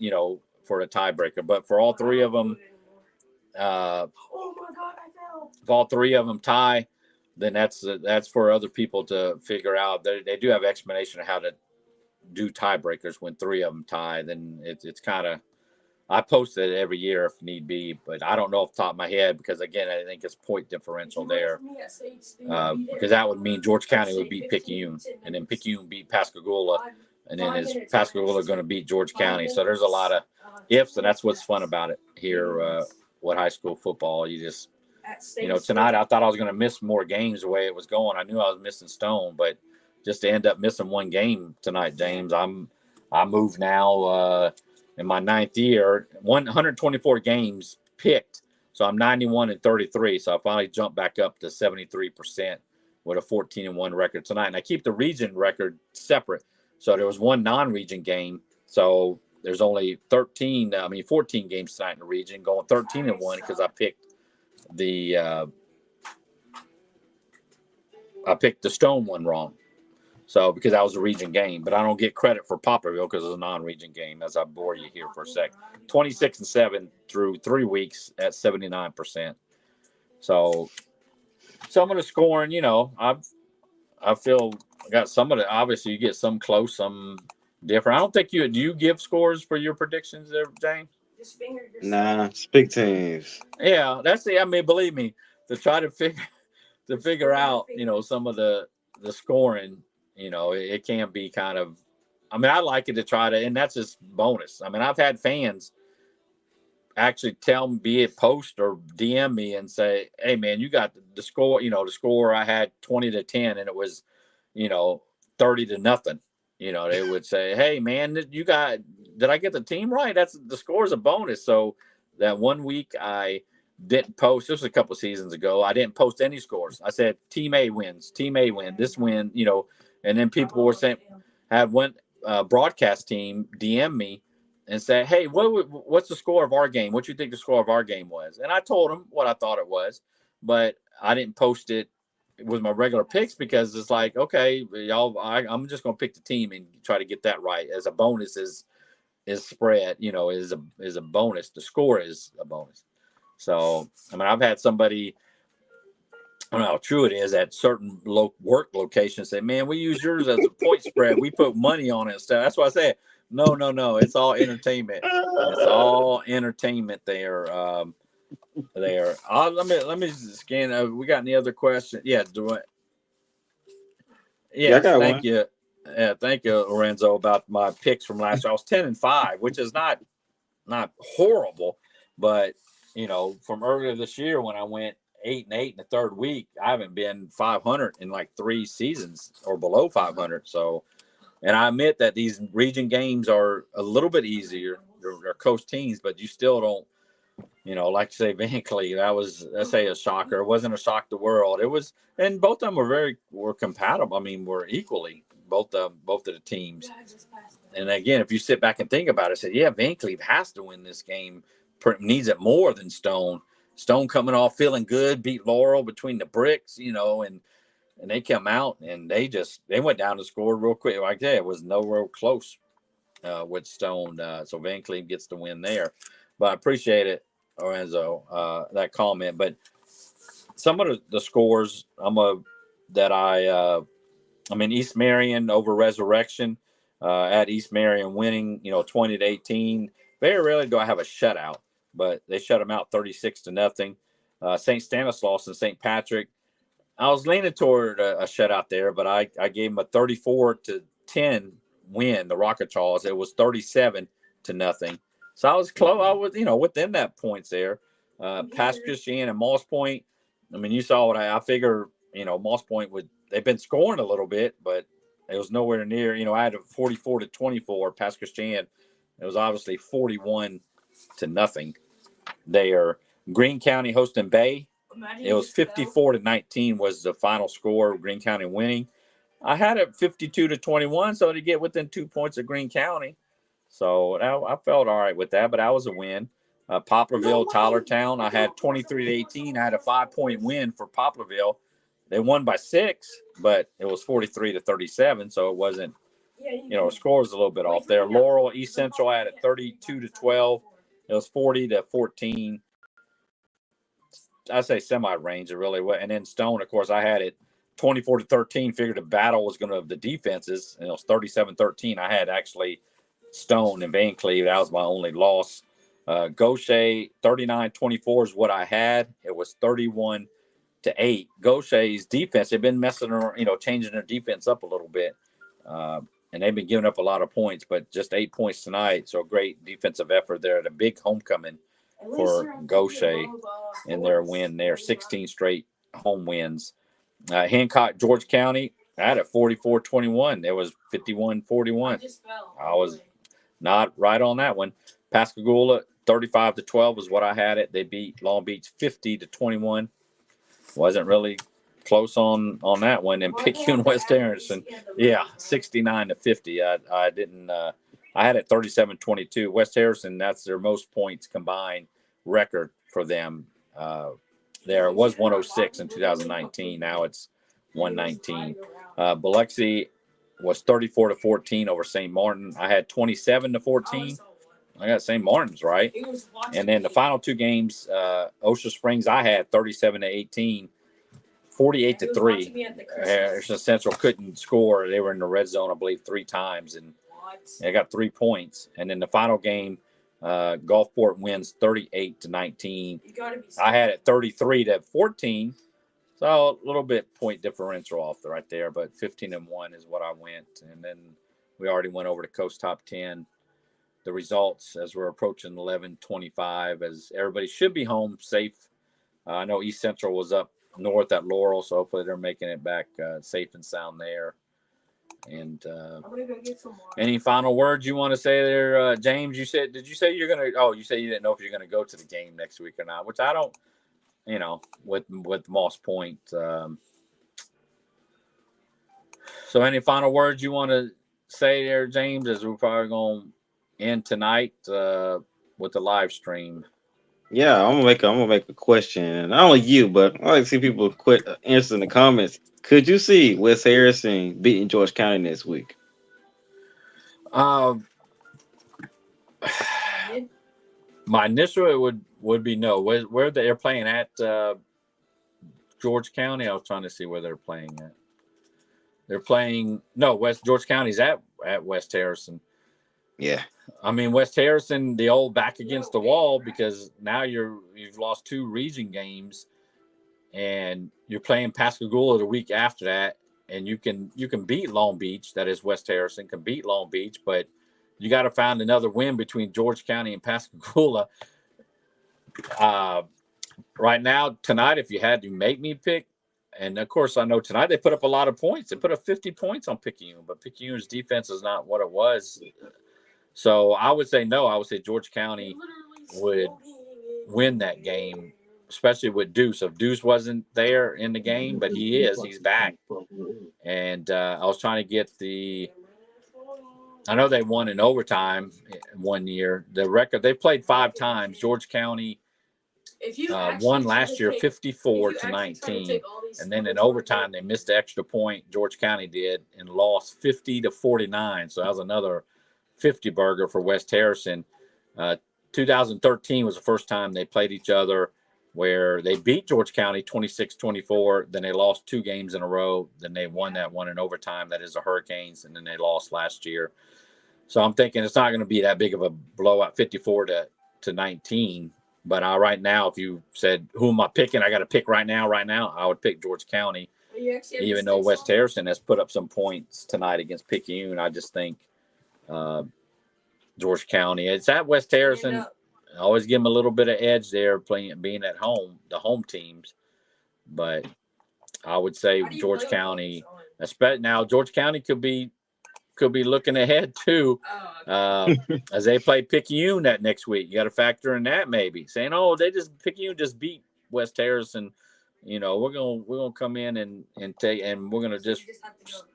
for a tiebreaker. But for all 3 of them, if all 3 of them tie, then that's for other people to figure out. They do have explanation of how to do tiebreakers when 3 of them tie. Then it's kind of, I post it every year if need be, but I don't know off the top of my head because, again, I think it's point differential there. Because that would mean George County would beat Picayune, and then Picayune beat Pascagoula, and then is Pascagoula going to beat George County? So there's a lot of ifs, and that's what's fun about it here with high school football. You just, tonight I thought I was going to miss more games the way it was going. I knew I was missing Stone, but just to end up missing one game tonight, James, I moved now in my 9th year, 124 games picked. So I'm 91-33. So I finally jumped back up to 73% with a 14-1 record tonight. And I keep the region record separate. So there was one non-region game. So there's only 14 games tonight in the region, going 13-1 because I picked the Stone one wrong. So because that was a region game, but I don't get credit for Poplarville because it's a non-region game, as I bore you here for a sec. 26-7 through 3 weeks at 79%. So some of the scoring, I feel I got some of the, obviously you get some close, some different. I don't think do you give scores for your predictions there, James? Nah, speak teams. Yeah, that's believe me, to try to figure out, some of the scoring, it can be kind of, I like it to try to, and that's just bonus. I've had fans actually tell me, be it post or DM me and say, hey man, you got the score, the score I had 20-10 and it was, 30-0. They would say, hey man, did I get the team right? That's the score is a bonus. So that one week I didn't post, this was a couple of seasons ago, I didn't post any scores. I said team A wins, this win, and then people were saying, had one broadcast team DM me and say, hey, what's the score of our game? What you think the score of our game was? And I told them what I thought it was, but I didn't post it with my regular picks because it's like, okay, y'all, I'm just going to pick the team and try to get that right. As a bonus is spread, is a bonus. The score is a bonus. So, I've had somebody, I don't know how true it is, at certain work locations say, man, we use yours as a point spread. We put money on it and stuff. That's why I say, no. It's all entertainment. It's all entertainment there. Let me scan. We got any other questions? Yeah. Yes. Thank you. Yeah. Thank you, Lorenzo, about my picks from last year. I was 10-5, which is not horrible, but from earlier this year when I went 8-8 in the third week, I haven't been 500 in like 3 seasons or below 500. So, and I admit that these region games are a little bit easier. They're coast teams, but you still don't, like you say, Van Cleve, let's say a shocker. It wasn't a shock to the world. It was, and both of them were compatible. We're equally both of the teams. And again, if you sit back and think about it, say, yeah, Van Cleve has to win this game. Needs it more than Stone. Stone coming off feeling good, beat Laurel between the bricks, and they come out and they went down to score real quick. Like that, it was no real close with Stone. So Van Cleve gets the win there. But I appreciate it, Lorenzo, that comment. But some of the scores East Marion over Resurrection, at East Marion winning, 20-18. Very rarely do I have a shutout, but they shut them out 36-0. St. Stanislaus and St. Patrick, I was leaning toward a shutout there, but I gave them a 34-10 win. The Rocket Charles, it was 37-0. So I was close. I was, within that points there. Pass Christian and Moss Point. You saw what I figure. Moss Point they've been scoring a little bit, but it was nowhere near. I had a 44-24. Pass Christian. It was obviously 41-0 there. Greene County hosting Bay. It was 54-19 was the final score. Greene County winning. I had it 52-21, so to get within 2 points of Greene County. So I felt all right with that, but that was a win. Poplarville, Tylertown, I had 23-18. I had a 5-point win for Poplarville. They won by 6, but it was 43-37, so it wasn't, score was a little bit off there. Laurel, East Central, I had it 32-12. It was 40-14. I say semi-range, it really was. And then Stone, of course, I had it 24-13. Figured the battle was going to the defenses. And it was 37-13. I had actually Stone and Van Cleve. That was my only loss. Gaucher 39-24 is what I had. It was 31-8. Gaucher's defense, they've been messing around, changing their defense up a little bit. And they've been giving up a lot of points, but just 8 points tonight. So great defensive effort there. At a big homecoming for Gaucher in their win there. 16 straight home wins. Hancock, George County, I had it 44-21. It was 51-41. I was not right on that one. Pascagoula, 35-12 is what I had it. They beat Long Beach 50-21. Wasn't really close on that one. And Picayune, West Harrison, 69-50. I didn't. I had it 37-22. West Harrison, that's their most points combined record for them. There it was 106 in 2019. Now it's 119. Biloxi was 34-14 over St. Martin. I had 27-14. I got St. Martin's right. And then the final two games, Ocean Springs, I had 37-18. 48-3. Harrison Central couldn't score. They were in the red zone, I believe, 3 times, and they got 3 points. And then the final game, Gulfport wins 38-19. I had it 33-14, so a little bit point differential off right there. But 15-1 is what I went. And then we already went over to Coast Top 10. The results as we're approaching 11:25, as everybody should be home safe. I know East Central was up north at Laurel, so hopefully they're making it back safe and sound there. And any final words you want to say there, James? Did you say you're gonna? Oh, you say you didn't know if you're gonna go to the game next week or not, which I don't. With Moss Point. So any final words you want to say there, James? As we're probably going to end tonight with the live stream. Yeah, I'm gonna make a question. Not only you, but I like to see people quit answer in the comments. Could you see West Harrison beating George County next week? My initial would be no. Where they're playing at George County. I was trying to see where they're playing at. They're playing George County's at West Harrison. Yeah. I mean, West Harrison, the old back against the wall, because now you've lost 2 region games, and you're playing Pascagoula the week after that, and you can beat Long Beach. That is, West Harrison can beat Long Beach, but you got to find another win between George County and Pascagoula. Right now, tonight, if you had to make me pick, and of course I know tonight they put up a lot of points. They put up 50 points on Picayune, but Picayune's defense is not what it was. So I would say no. I would say George County would win that game, especially with Deuce. If Deuce wasn't there in the game, but he is, he's back. And I was trying to get I know they won in overtime one year. The record, they played 5 times. George County won last year 54-19. And then in overtime, they missed the extra point. George County did, and lost 50-49. So that was another 50 burger for West Harrison. 2013 was the first time they played each other, where they beat George County 26-24. Then they lost 2 games in a row. Then they won that one in overtime. That is the Hurricanes. And then they lost last year. So I'm thinking it's not going to be that big of a blowout, 54-19. But right now, if you said, who am I picking? I got to pick right now. I would pick George County, even though West Harrison has put up some points tonight against Picayune. I just think George County. It's at West Harrison. I always give them a little bit of edge there, being at home, the home teams. But I would say George County. Now George County could be looking ahead too, as they play Picayune that next week. You got to factor in that, maybe saying, "Oh, Picayune just beat West Harrison." We're gonna come in and take, and we're gonna just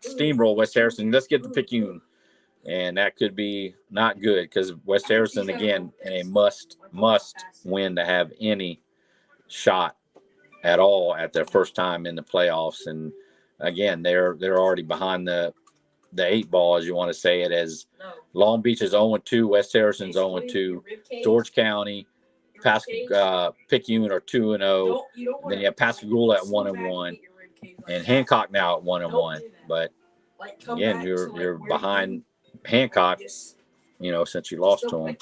steamroll West Harrison. Let's get the Picayune. And that could be not good, because West Harrison, again, in a must win to have any shot at all at their first time in the playoffs. And again, they're already behind the 8 ball, as you want to say it, as Long Beach is 0-2, West Harrison's 0-2, George County, Picayune are 2-0. Then you have Pascagoula at 1-1. and Hancock now at 1-1. But again, you're behind Hancock, since you lost to them.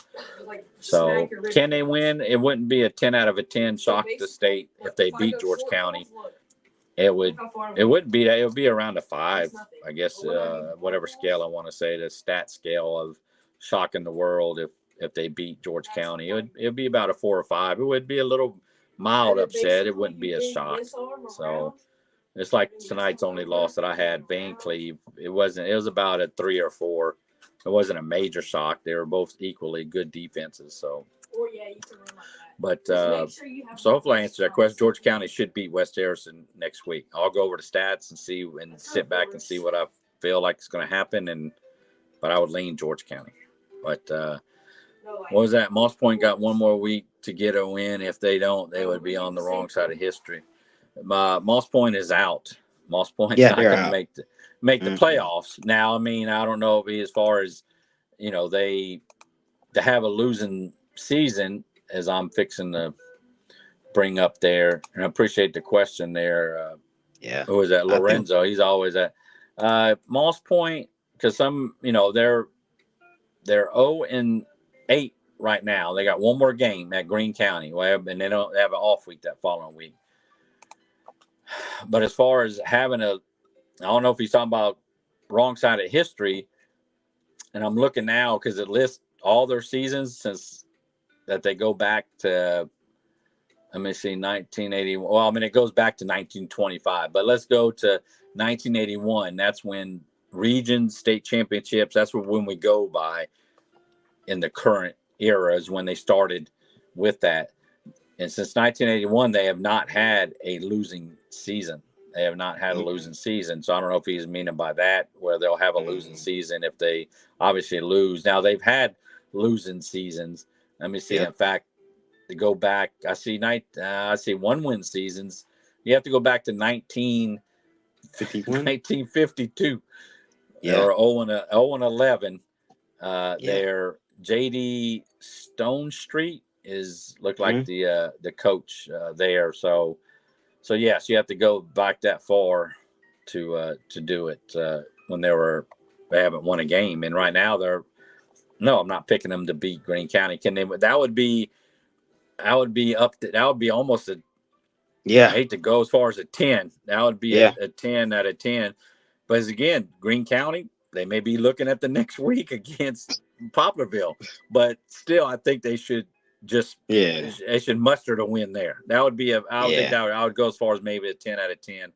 So can they win? It wouldn't be a 10 out of a 10 shock to state if they beat George County. It would be around a 5, I guess, whatever scale I want to say, the stat scale of shocking the world if they beat George County. It would be about a 4 or 5. It would be a little mild upset. It wouldn't be a shock. So it's like tonight's only loss that I had, Van Cleve. It was about a 3 or 4. It wasn't a major shock. They were both equally good defenses. So, but so hopefully I answered that question. George County should beat West Harrison next week. I'll go over the stats and sit back and see what I feel like is going to happen. But I would lean George County. But what was that? Moss Point got one more week to get a win. If they don't, they would be on the wrong side of history. Moss Point is out. Moss Point's not going to make the playoffs. Now, I mean, I don't know if as far as, they to have a losing season, as I'm fixing to bring up there. And I appreciate the question there. Who was that? Lorenzo. He's always at Moss Point, because some, they're 0-8 right now. They got one more game at Greene County, and they don't have an off week that following week. But as far as having I don't know if he's talking about wrong side of history, and I'm looking now because it lists all their seasons since that they go back to, let me see, 1980. Well, I mean, it goes back to 1925, but let's go to 1981. That's when region, state championships, that's when we go by in the current era is when they started with that. And since 1981, they have not had a losing season. They have not had a losing season. So I don't know if he's meaning by that, where they'll have a losing season if they obviously lose. Now, they've had losing seasons. Let me see. In fact, to go back, I see 1-win seasons. You have to go back to 1952. Or 0-11. Their J.D. Stone Street looked like the coach there. So yes, you have to go back that far to do it when they haven't won a game. And right now I'm not picking them to beat Greene County. That would be almost I hate to go as far as a 10. That would be a 10 out of 10. But again, Greene County, they may be looking at the next week against Poplarville, but still, I think they should they should muster to win there. That would be I would go as far as maybe a 10 out of 10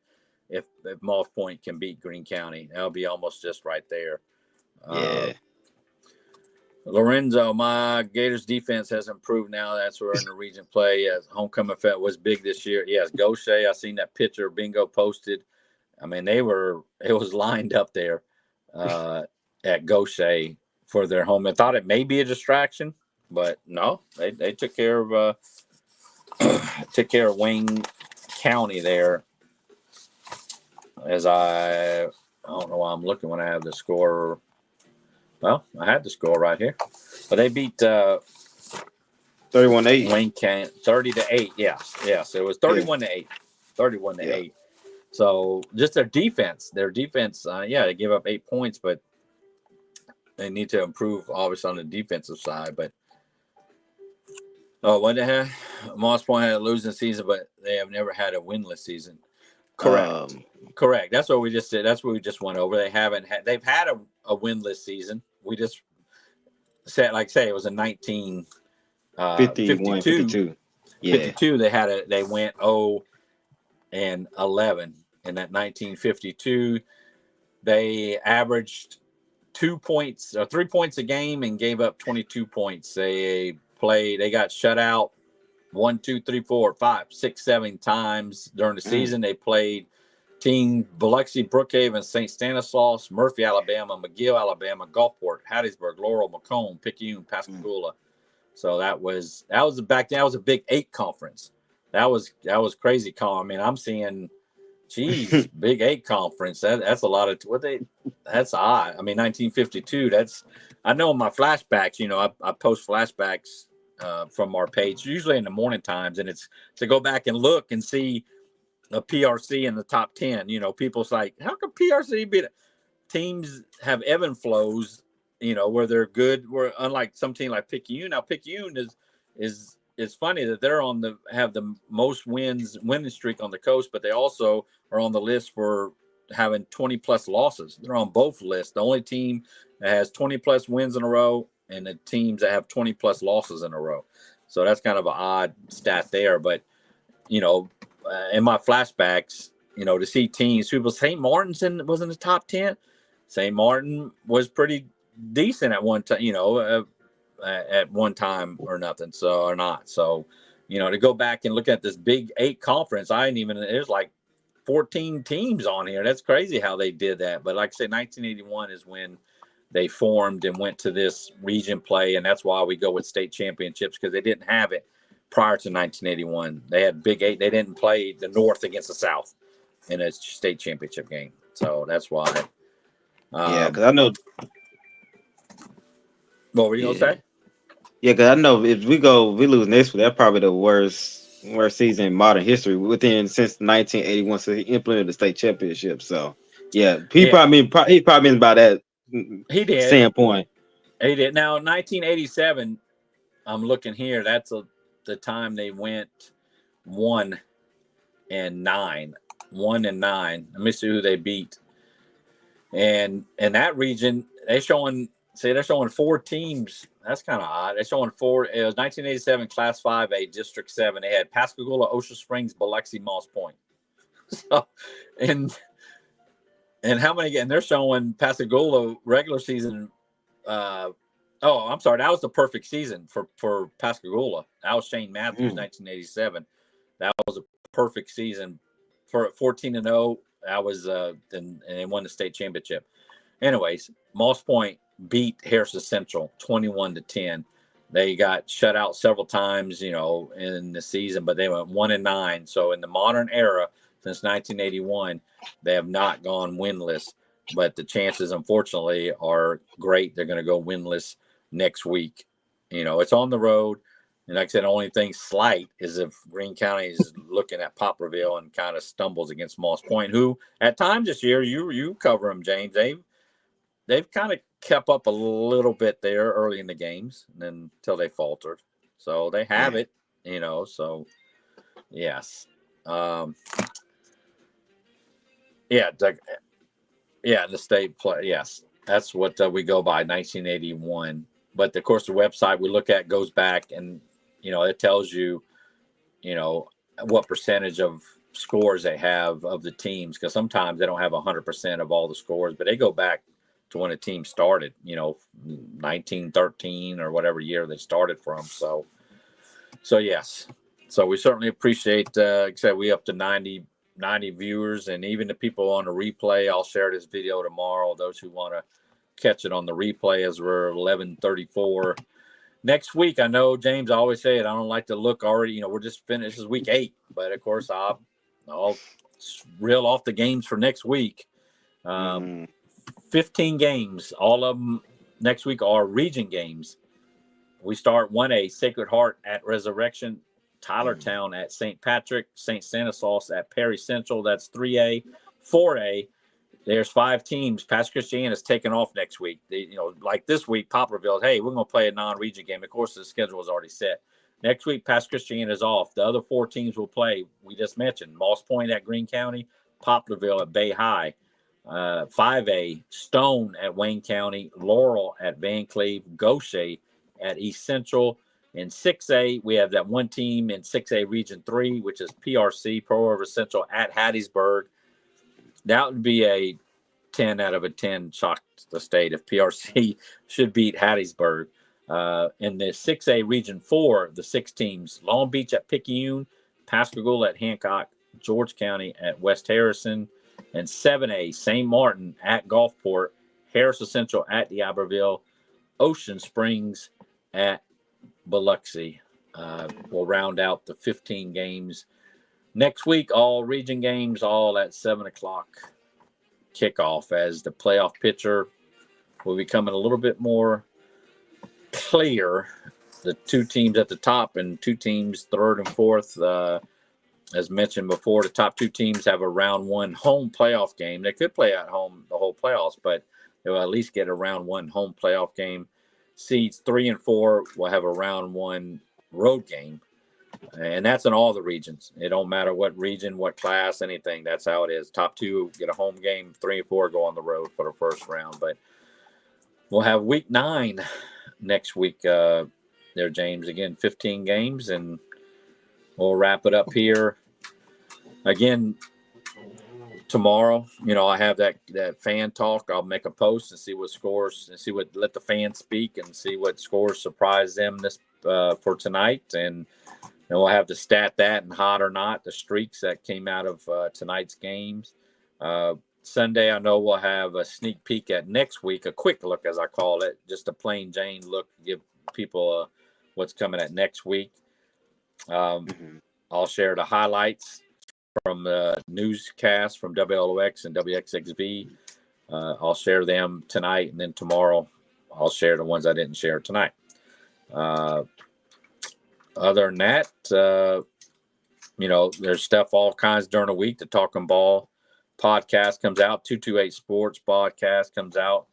if Moss Point can beat Greene County. That would be almost just right there. Lorenzo, my Gators defense has improved now. That's where in the region play. Homecoming effect was big this year. Yes, Gaucher, I seen that picture Bingo posted. I mean, it was lined up there at Gaucher for their home. I thought it may be a distraction, but no, they took care of Wayne County there. As I don't know why I'm looking when I have the score. Well, I had the score right here, but they beat 31-8. Wayne County 30-8. Yes, it was 31-8. 31-8. So just their defense, they gave up 8 points, but they need to improve obviously on the defensive side. But what they had, Moss Point had a losing season, but they have never had a winless season. Correct. That's what we just did. That's what we just went over. They've had a winless season. We just said, it was a 1952. 52. They went 0-11 in that 1952. They averaged 2 points or 3 points a game and gave up 22 points. They got shut out 1, 2, 3, 4, 5, 6, 7 times during the season. They played Team Biloxi, Brookhaven, St. Stanislaus, Murphy, Alabama, McGill, Alabama, Gulfport, Hattiesburg, Laurel, Macomb, Picayune, Pascagoula. So that was a Big 8 conference. That was crazy. I mean, I'm seeing, Big 8 conference. That's a lot of that's odd. I mean, 1952. I know in my flashbacks. I post flashbacks from our page usually in the morning times, and it's to go back and look and see a PRC in the top 10. You know, people's like, how come PRC beat it? Teams have ebb and flows, you know, where they're good. Where unlike some team like Picayune, now Picayune is funny that they're have the most winning streak on the coast, but they also are on the list for having 20 plus losses. They're on both lists. The only team that has 20 plus wins in a row, and the teams that have 20 plus losses in a row. So that's kind of an odd stat there. But you know, in my flashbacks, you know, to see teams, people, St. Martin's was in the top 10. St. Martin was pretty decent at one time, you know, at one time or nothing. So, or not. So, you know, to go back and look at this Big 8 conference, I didn't even, there's like 14 teams on here. That's crazy how they did that. But like I said, 1981 is when they formed and went to this region play. And that's why we go with state championships, because they didn't have it prior to 1981. They had Big 8. They didn't play the North against the South in a state championship game. So that's why. Yeah, because I know. What were you going to say? Yeah, because I know if we lose next week, that's probably the worst season in modern history since 1981. So he implemented the state championship. So yeah, he probably means by that. He did. Standpoint. He did. Now 1987, I'm looking here. That's the time they went 1-9. 1-9. Let me see who they beat. And in that region, they're showing 4 teams. That's kind of odd. They're showing 4. It was 1987 Class 5A District 7. They had Pascagoula, Ocean Springs, Biloxi, Moss Point. So, and how many? And they're showing Pascagoula regular season. I'm sorry. That was the perfect season for Pascagoula. That was Shane Matthews, 1987. That was a perfect season for 14-0. That was and they won the state championship. Anyways, Moss Point beat Harrison Central 21-10. They got shut out several times, you know, in the season, but they went 1-9. So in the modern era, since 1981, they have not gone winless. But the chances, unfortunately, are great. They're going to go winless next week. You know, it's on the road. And like I said, the only thing slight is if Greene County is looking at Poplarville and kind of stumbles against Moss Point, who at times this year, you cover them, James. They've kind of kept up a little bit there early in the games, and then until they faltered. So they have it, you know. So yes, the state play. Yes, that's what we go by, 1981. But of course, the website we look at goes back, and you know, it tells you, you know, what percentage of scores they have of the teams, because sometimes they don't have 100% of all the scores, but they go back to when a team started, you know, 1913 or whatever year they started from. So yes. So we certainly appreciate, like I said, we up to 90 viewers, and even the people on the replay. I'll share this video tomorrow. Those who want to catch it on the replay, as we're 11:34 next week. I know, James, I always say it. I don't like to look already. You know, we're just finished. This is week 8, but of course I'll reel off the games for next week. 15 games. All of them next week are region games. We start 1A, Sacred Heart at Resurrection, Tylertown at St. Patrick, St. Stanislaus at Perry Central. That's 3A. 4A, there's 5 teams. Pass Christiana is taking off next week. You know, like this week, Poplarville, hey, we're going to play a non-region game. Of course, the schedule is already set. Next week, Pass Christiana is off. The other 4 teams will play, we just mentioned, Moss Point at Greene County, Poplarville at Bay High. 5A, Stone at Wayne County, Laurel at Van Cleve, Gaucher at East Central. In 6A, we have that one team in 6A Region 3, which is PRC, Pearl River Central at Hattiesburg. That would be a 10 out of a 10 shock to the state if PRC should beat Hattiesburg. In the 6A Region 4, the 6 teams, Long Beach at Picayune, Pascagoula at Hancock, George County at West Harrison. And 7A, St. Martin at Gulfport, Harrison Central at D'Iberville, Ocean Springs at Biloxi. We'll round out the 15 games next week. All region games, all at 7 o'clock kickoff, as the playoff picture will be coming a little bit more clear. The 2 teams at the top and 2 teams third and fourth. as mentioned before, the top 2 teams have a round 1 home playoff game. They could play at home the whole playoffs, but they'll at least get a round 1 home playoff game. Seeds 3 and 4 will have a round 1 road game. And that's in all the regions. It don't matter what region, what class, anything. That's how it is. Top 2 get a home game. 3 and 4 go on the road for the first round. But we'll have week 9 next week there, James. Again, 15 games, and we'll wrap it up here. Again, tomorrow, I have that fan talk. I'll make a post and see what scores and let the fans speak and see what scores surprise them this for tonight. And we'll have to stat that and hot or not, the streaks that came out of tonight's games. Sunday, I know we'll have a sneak peek at next week, a quick look, as I call it, just a plain Jane look, give people what's coming at next week. I'll share the highlights from the newscast from WLOX and WXXV. I'll share them tonight, and then tomorrow I'll share the ones I didn't share tonight. Other than that, there's stuff all kinds during the week. The Talking Ball podcast comes out. 228 Sports podcast comes out.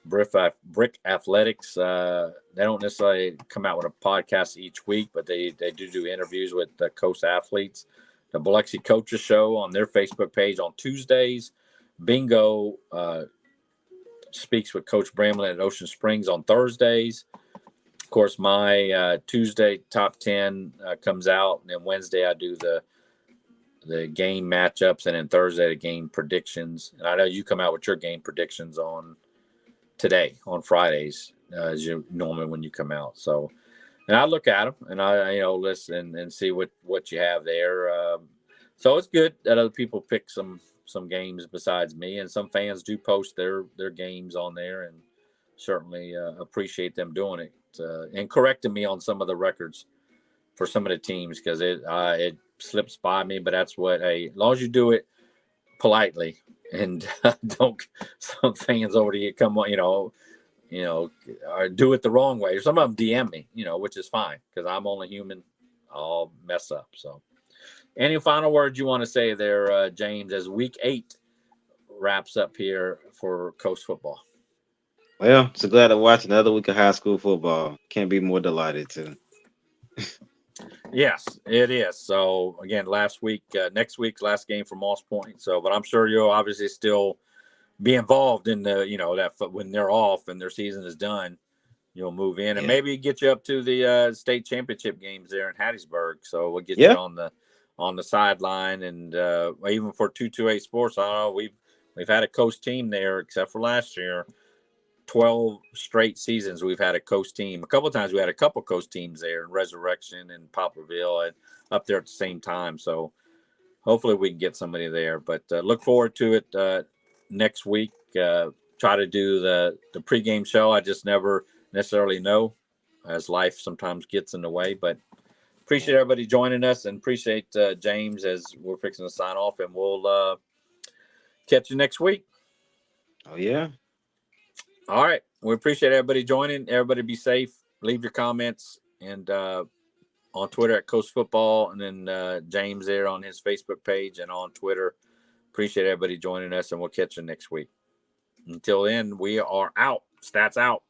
Brick Athletics. They don't necessarily come out with a podcast each week, but they do interviews with the Coast athletes. The Biloxi Coaches Show on their Facebook page on Tuesdays. Bingo speaks with Coach Bramlett at Ocean Springs on Thursdays. Of course, my Tuesday top 10 comes out, and then Wednesday I do the game matchups, and then Thursday the game predictions. And I know you come out with your game predictions on Fridays, as you normally when you come out. So, and I look at them and I listen and see what you have there. So it's good that other people pick some games besides me, and some fans do post their games on there, and certainly appreciate them doing it and correcting me on some of the records for some of the teams, because it slips by me. But that's what as long as you do it politely and don't some fans over here come on, or do it the wrong way. Some of them DM me, which is fine, because I'm only human. I'll mess up. So, any final words you want to say there, James, as week 8 wraps up here for Coast football? Well, so glad to watch another week of high school football. Can't be more delighted to. Yes, it is. So again, next week, last game for Moss Point. So, but I'm sure you'll obviously still be involved in the, that when they're off and their season is done, you'll move in and maybe get you up to the state championship games there in Hattiesburg. So we'll get you on the sideline, and even for 228 Sports, I don't know, we've had a Coast team there, except for last year. 12 straight seasons we've had a Coast team. A couple of times we had a couple Coast teams there in Resurrection and Poplarville and up there at the same time. So hopefully we can get somebody there. But look forward to it next week. Try to do the pregame show. I just never necessarily know, as life sometimes gets in the way. But appreciate everybody joining us, and appreciate James as we're fixing to sign off. And we'll catch you next week. Oh, yeah. All right. We appreciate everybody joining. Everybody be safe. Leave your comments, and on Twitter at Coast Football, and then James there on his Facebook page and on Twitter. Appreciate everybody joining us, and we'll catch you next week. Until then, we are out. Stats out.